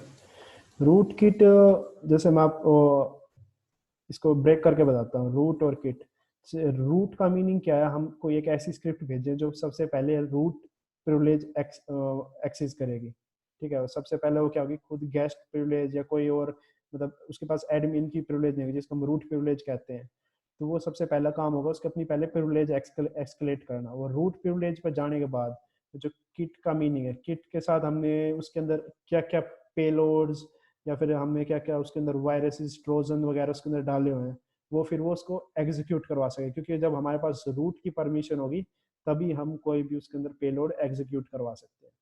रूट किट, जैसे मैं आपको इसको ब्रेक करके बताता हूँ, रूट और किट। रूट का मीनिंग क्या है, हम कोई एक ऐसी स्क्रिप्ट भेजें जो सबसे पहले रूट प्रिविलेज एक्सेस करेगी, ठीक है। और सबसे पहले वो क्या होगी, खुद गेस्ट प्रिविलेज या कोई और, मतलब उसके पास एडमिन की प्रिविलेज नहीं होगी, जिसको हम रूट प्रिविलेज कहते हैं। तो वो सबसे पहला काम होगा उसके अपनी पहले प्रिविलेज एक्सकलेट करना। वो रूट प्रिविलेज पर जाने के बाद जो किट का मीनिंग है, किट के साथ हमने उसके अंदर क्या क्या पेलोड्स या फिर हमने क्या क्या उसके अंदर वायरसेस, ट्रोजन वगैरह उसके अंदर डाले हुए हैं, वो फिर वो उसको एग्जीक्यूट करवा सके। क्योंकि जब हमारे पास रूट की परमिशन होगी तभी हम कोई भी उसके अंदर पेलोड एग्जीक्यूट करवा सकते हैं,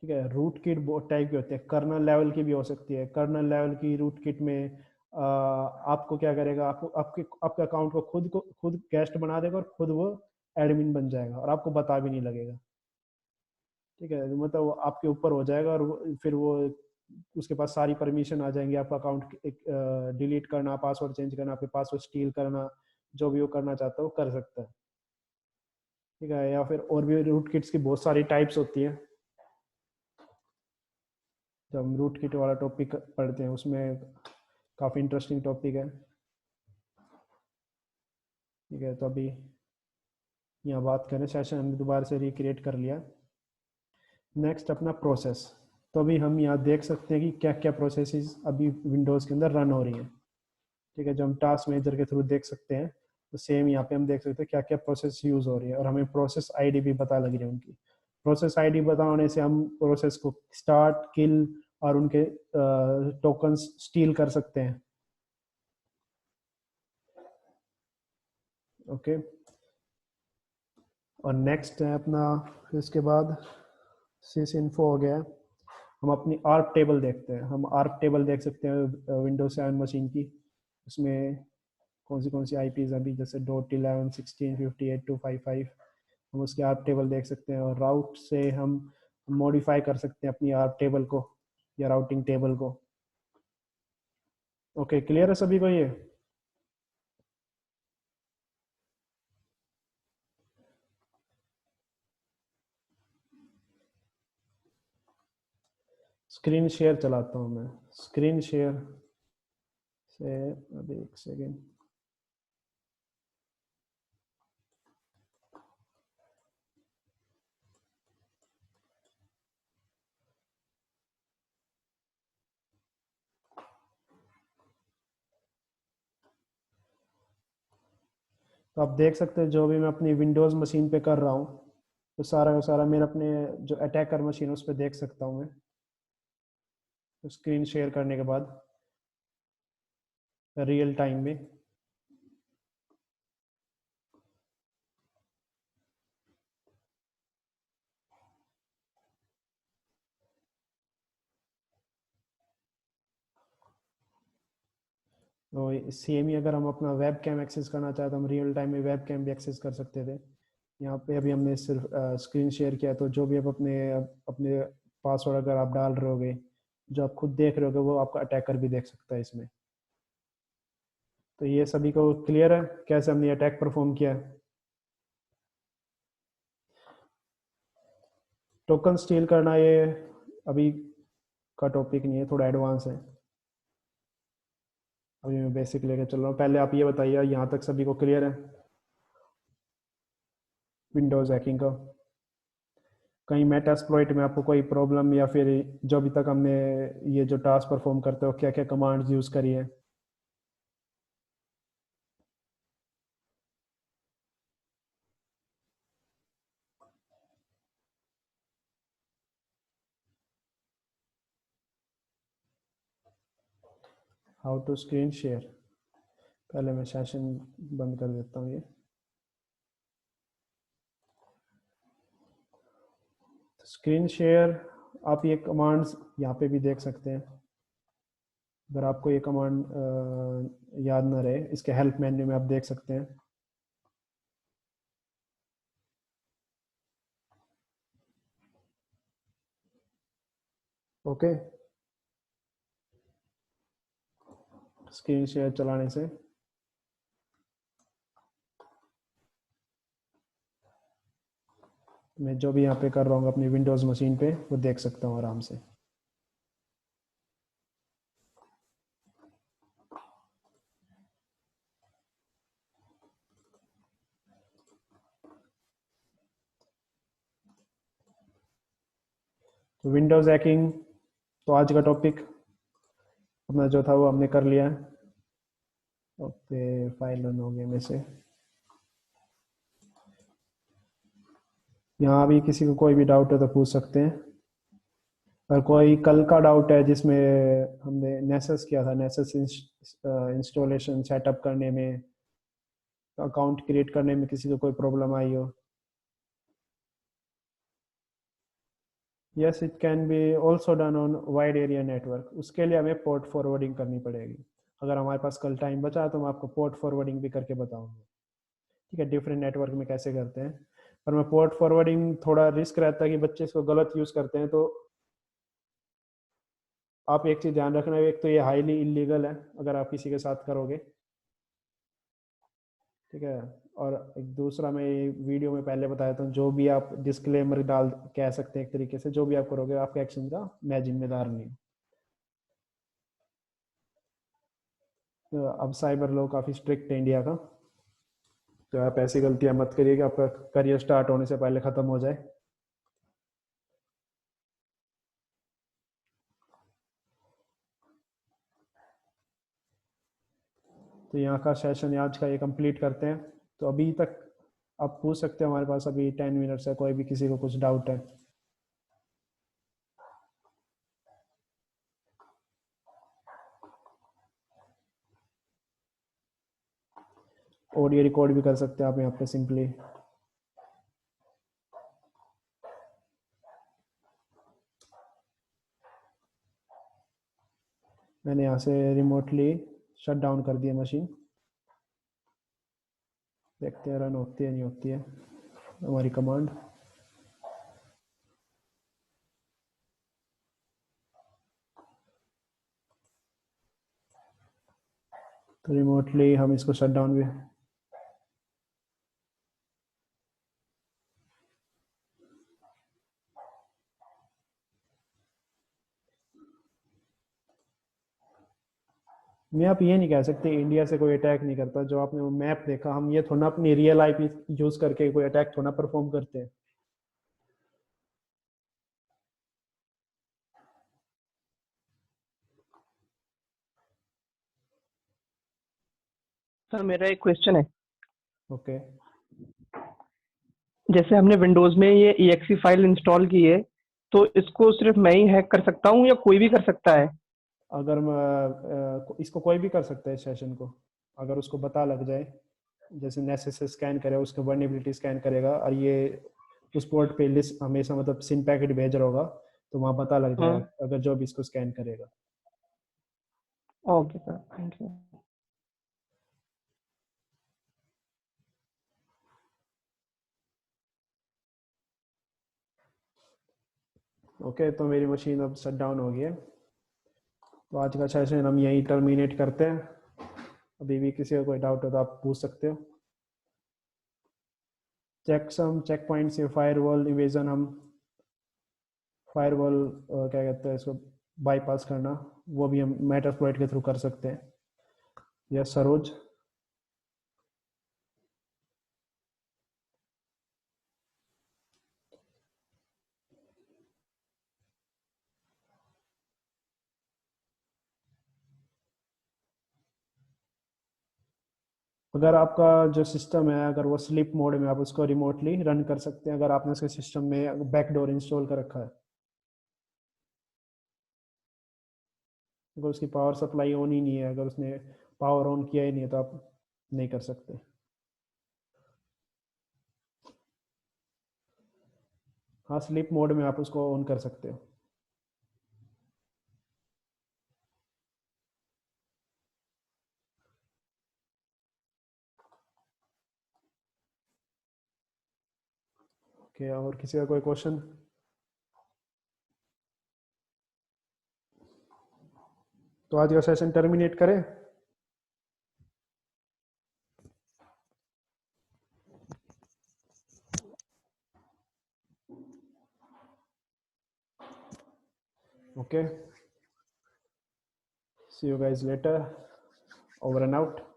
ठीक है। रूट किट बहुत टाइप के होते हैं, कर्नल लेवल की भी हो सकती है। कर्नल लेवल की रूट किट में आपको क्या करेगा, आपको आपके अकाउंट को खुद गेस्ट बना देगा और खुद वो एडमिन बन जाएगा और आपको बता भी नहीं लगेगा, ठीक है। मतलब वो आपके ऊपर हो जाएगा और फिर वो उसके पास सारी परमिशन आ जाएंगी, आपका अकाउंट डिलीट करना, पासवर्ड चेंज करना, आपके पासवर्ड स्टील करना, जो भी वो करना चाहता है वो कर सकता है, ठीक है। या फिर और भी रूट किट्स की बहुत सारी टाइप्स होती है। जब हम रूट किट वाला टॉपिक पढ़ते हैं उसमें काफ़ी इंटरेस्टिंग टॉपिक है। ठीक है, तो अभी यहाँ बात करें, सेशन हमने दोबारा से रिक्रिएट कर लिया। नेक्स्ट अपना प्रोसेस। तो अभी हम यहाँ देख सकते हैं कि क्या क्या प्रोसेसेस अभी विंडोज़ के अंदर रन हो रही हैं। ठीक है, जो हम टास्क मैनेजर के थ्रू देख सकते हैं, तो सेम यहाँ पे हम देख सकते हैं क्या क्या प्रोसेस यूज़ हो रही है, और हमें प्रोसेस आईडी भी पता लग रही है उनकी। प्रोसेस आईडी पता होने से हम प्रोसेस को स्टार्ट, किल और उनके टोकन्स स्टील कर सकते हैं। ओके, और नेक्स्ट है अपना, इसके बाद सिस इन्फो हो गया। हम अपनी आर्क टेबल देखते हैं। हम आर्क टेबल देख सकते हैं विंडोज 7 मशीन की। उसमें कौन सी आईपीज अभी, जैसे .11 16 58 255, हम उसकी आर्क टेबल देख सकते हैं, और राउट से हम मॉडिफाई कर सकते हैं अपनी आर्क टेबल को या राउटिंग टेबल को। ओके, क्लियर है सभी को ये? स्क्रीन शेयर चलाता हूँ मैं। स्क्रीन शेयर से अभी एक सेकेंड। तो आप देख सकते हैं जो भी मैं अपनी विंडोज़ मशीन पे कर रहा हूँ, तो सारा का सारा मेरा अपने जो अटैकर मशीन है उस पर देख सकता हूँ मैं, स्क्रीन शेयर करने के बाद रियल टाइम में। तो सेम ही अगर हम अपना वेब कैम एक्सेस करना चाहते तो हम रियल टाइम में वेब कैम भी एक्सेस कर सकते थे। यहाँ पे अभी हमने सिर्फ स्क्रीन शेयर किया, तो जो भी आप अपने अपने पासवर्ड अगर आप डाल रहे होगे, जो आप खुद देख रहे होगे, वो आपका अटैकर भी देख सकता है इसमें। तो ये सभी को क्लियर है कैसे हमने अटैक परफॉर्म किया है? टोकन स्टील करना ये अभी का टॉपिक नहीं है, थोड़ा एडवांस है। अभी मैं बेसिक लेके चल रहा हूँ। पहले आप ये बताइए, यहाँ तक सभी को क्लियर है विंडोज हैकिंग का? कहीं मेटास्प्लॉइट में आपको कोई प्रॉब्लम, या फिर जो अभी तक हमने ये जो टास्क परफॉर्म करते हो क्या क्या कमांड्स यूज़ करी है? How to screen share. पहले मैं सेशन बंद कर देता हूँ ये। स्क्रीन शेयर, आप ये कमांड्स यहाँ पे भी देख सकते हैं। अगर आपको ये कमांड याद ना रहे, इसके हेल्प मेन्यू में आप देख सकते हैं। ओके, स्क्रीन शेयर चलाने से मैं जो भी यहाँ पे कर रहा हूँ अपनी विंडोज़ मशीन पे, वो देख सकता हूँ आराम से। तो विंडोज़ हैकिंग, तो आज का टॉपिक अपना जो था वो हमने कर लिया है। ओके, फाइल रन हो गया में से। यहाँ भी किसी को कोई भी डाउट है तो पूछ सकते हैं। और कोई कल का डाउट है जिसमें हमने नेसेस किया था, नेसेस इंस्टॉलेशन सेटअप करने में, अकाउंट क्रिएट करने में किसी को कोई प्रॉब्लम आई हो? Yes, it can be also done on wide area network. उसके लिए हमें पोर्ट फॉरवर्डिंग करनी पड़ेगी। अगर हमारे पास कल टाइम बचा तो मैं आपको पोर्ट फॉरवर्डिंग भी करके बताऊंगा। ठीक है, डिफरेंट नेटवर्क में कैसे करते हैं। पर मैं पोर्ट फॉरवर्डिंग थोड़ा रिस्क रहता है कि बच्चे इसको गलत यूज़ करते हैं, तो आप एक चीज़ ध्यान रखना, एक तो ये हाईली इलीगल है अगर आप किसी के साथ करोगे। ठीक है, और एक दूसरा, मैं ये वीडियो में पहले बताया था, जो भी आप डिस्क्लेमर डाल कह सकते हैं एक तरीके से, जो भी आप करोगे आपके एक्शन का मैं जिम्मेदार नहीं हूँ। अब साइबर लॉ काफ़ी स्ट्रिक्ट है इंडिया का, तो आप ऐसी गलतियां मत करिए कि आपका करियर स्टार्ट होने से पहले ख़त्म हो जाए। तो यहाँ का सेशन आज का ये कंप्लीट करते हैं। तो अभी तक आप पूछ सकते हैं, हमारे पास अभी 10 मिनट्स है, कोई भी किसी को कुछ डाउट है। ऑडियो रिकॉर्ड भी कर सकते हैं आप यहाँ पे सिंपली। मैंने यहाँ से रिमोटली शट डाउन कर दिया मशीन। देखते हैं रन होती है नहीं होती है हमारी कमांड। तो रिमोटली हम इसको शट डाउन भी। मैं आप ये नहीं कह सकते इंडिया से कोई अटैक नहीं करता। जो आपने वो मैप देखा, हम ये थोड़ा अपनी रियल आईपी यूज करके कोई अटैक थोड़ा परफॉर्म करते हैं। सर मेरा एक क्वेश्चन है। ओके। जैसे हमने विंडोज में ये exe फाइल इंस्टॉल की है, तो इसको सिर्फ मैं ही हैक कर सकता हूँ या कोई भी कर सकता है? अगर इसको कोई भी कर सकता है इस सेशन को, अगर उसको पता लग जाए। जैसे नेसेस से स्कैन करे, उसका वर्नेबिलिटी स्कैन करेगा, और ये उस पोर्ट पे लिस्ट हमेशा मतलब सिन पैकेट भेज रहा होगा, तो वहाँ पता लग जाएगा अगर जो भी इसको स्कैन करेगा। Okay sir, thank you. Okay, तो मेरी मशीन अब शट डाउन हो गई है। तो आज का सेशन हम यहीं टर्मिनेट करते हैं। अभी भी किसी को कोई डाउट हो तो आप पूछ सकते हो। चेकसम चेक पॉइंट से फायरवॉल इवेजन, हम फायरवॉल क्या कहते हैं इसको, बाईपास करना, वो भी हम मेटास्प्लॉइट के थ्रू कर सकते हैं। यस सरोज। अगर आपका जो सिस्टम है, अगर वो स्लीप मोड में, आप उसको रिमोटली रन कर सकते हैं अगर आपने उसके सिस्टम में बैकडोर इंस्टॉल कर रखा है। अगर उसकी पावर सप्लाई ऑन ही नहीं है, अगर उसने पावर ऑन किया ही नहीं है, तो आप नहीं कर सकते। हाँ, स्लीप मोड में आप उसको ऑन कर सकते हो। ओके, और किसी का कोई क्वेश्चन? तो आज का सेशन टर्मिनेट करें। Okay, C you guys later, over and out.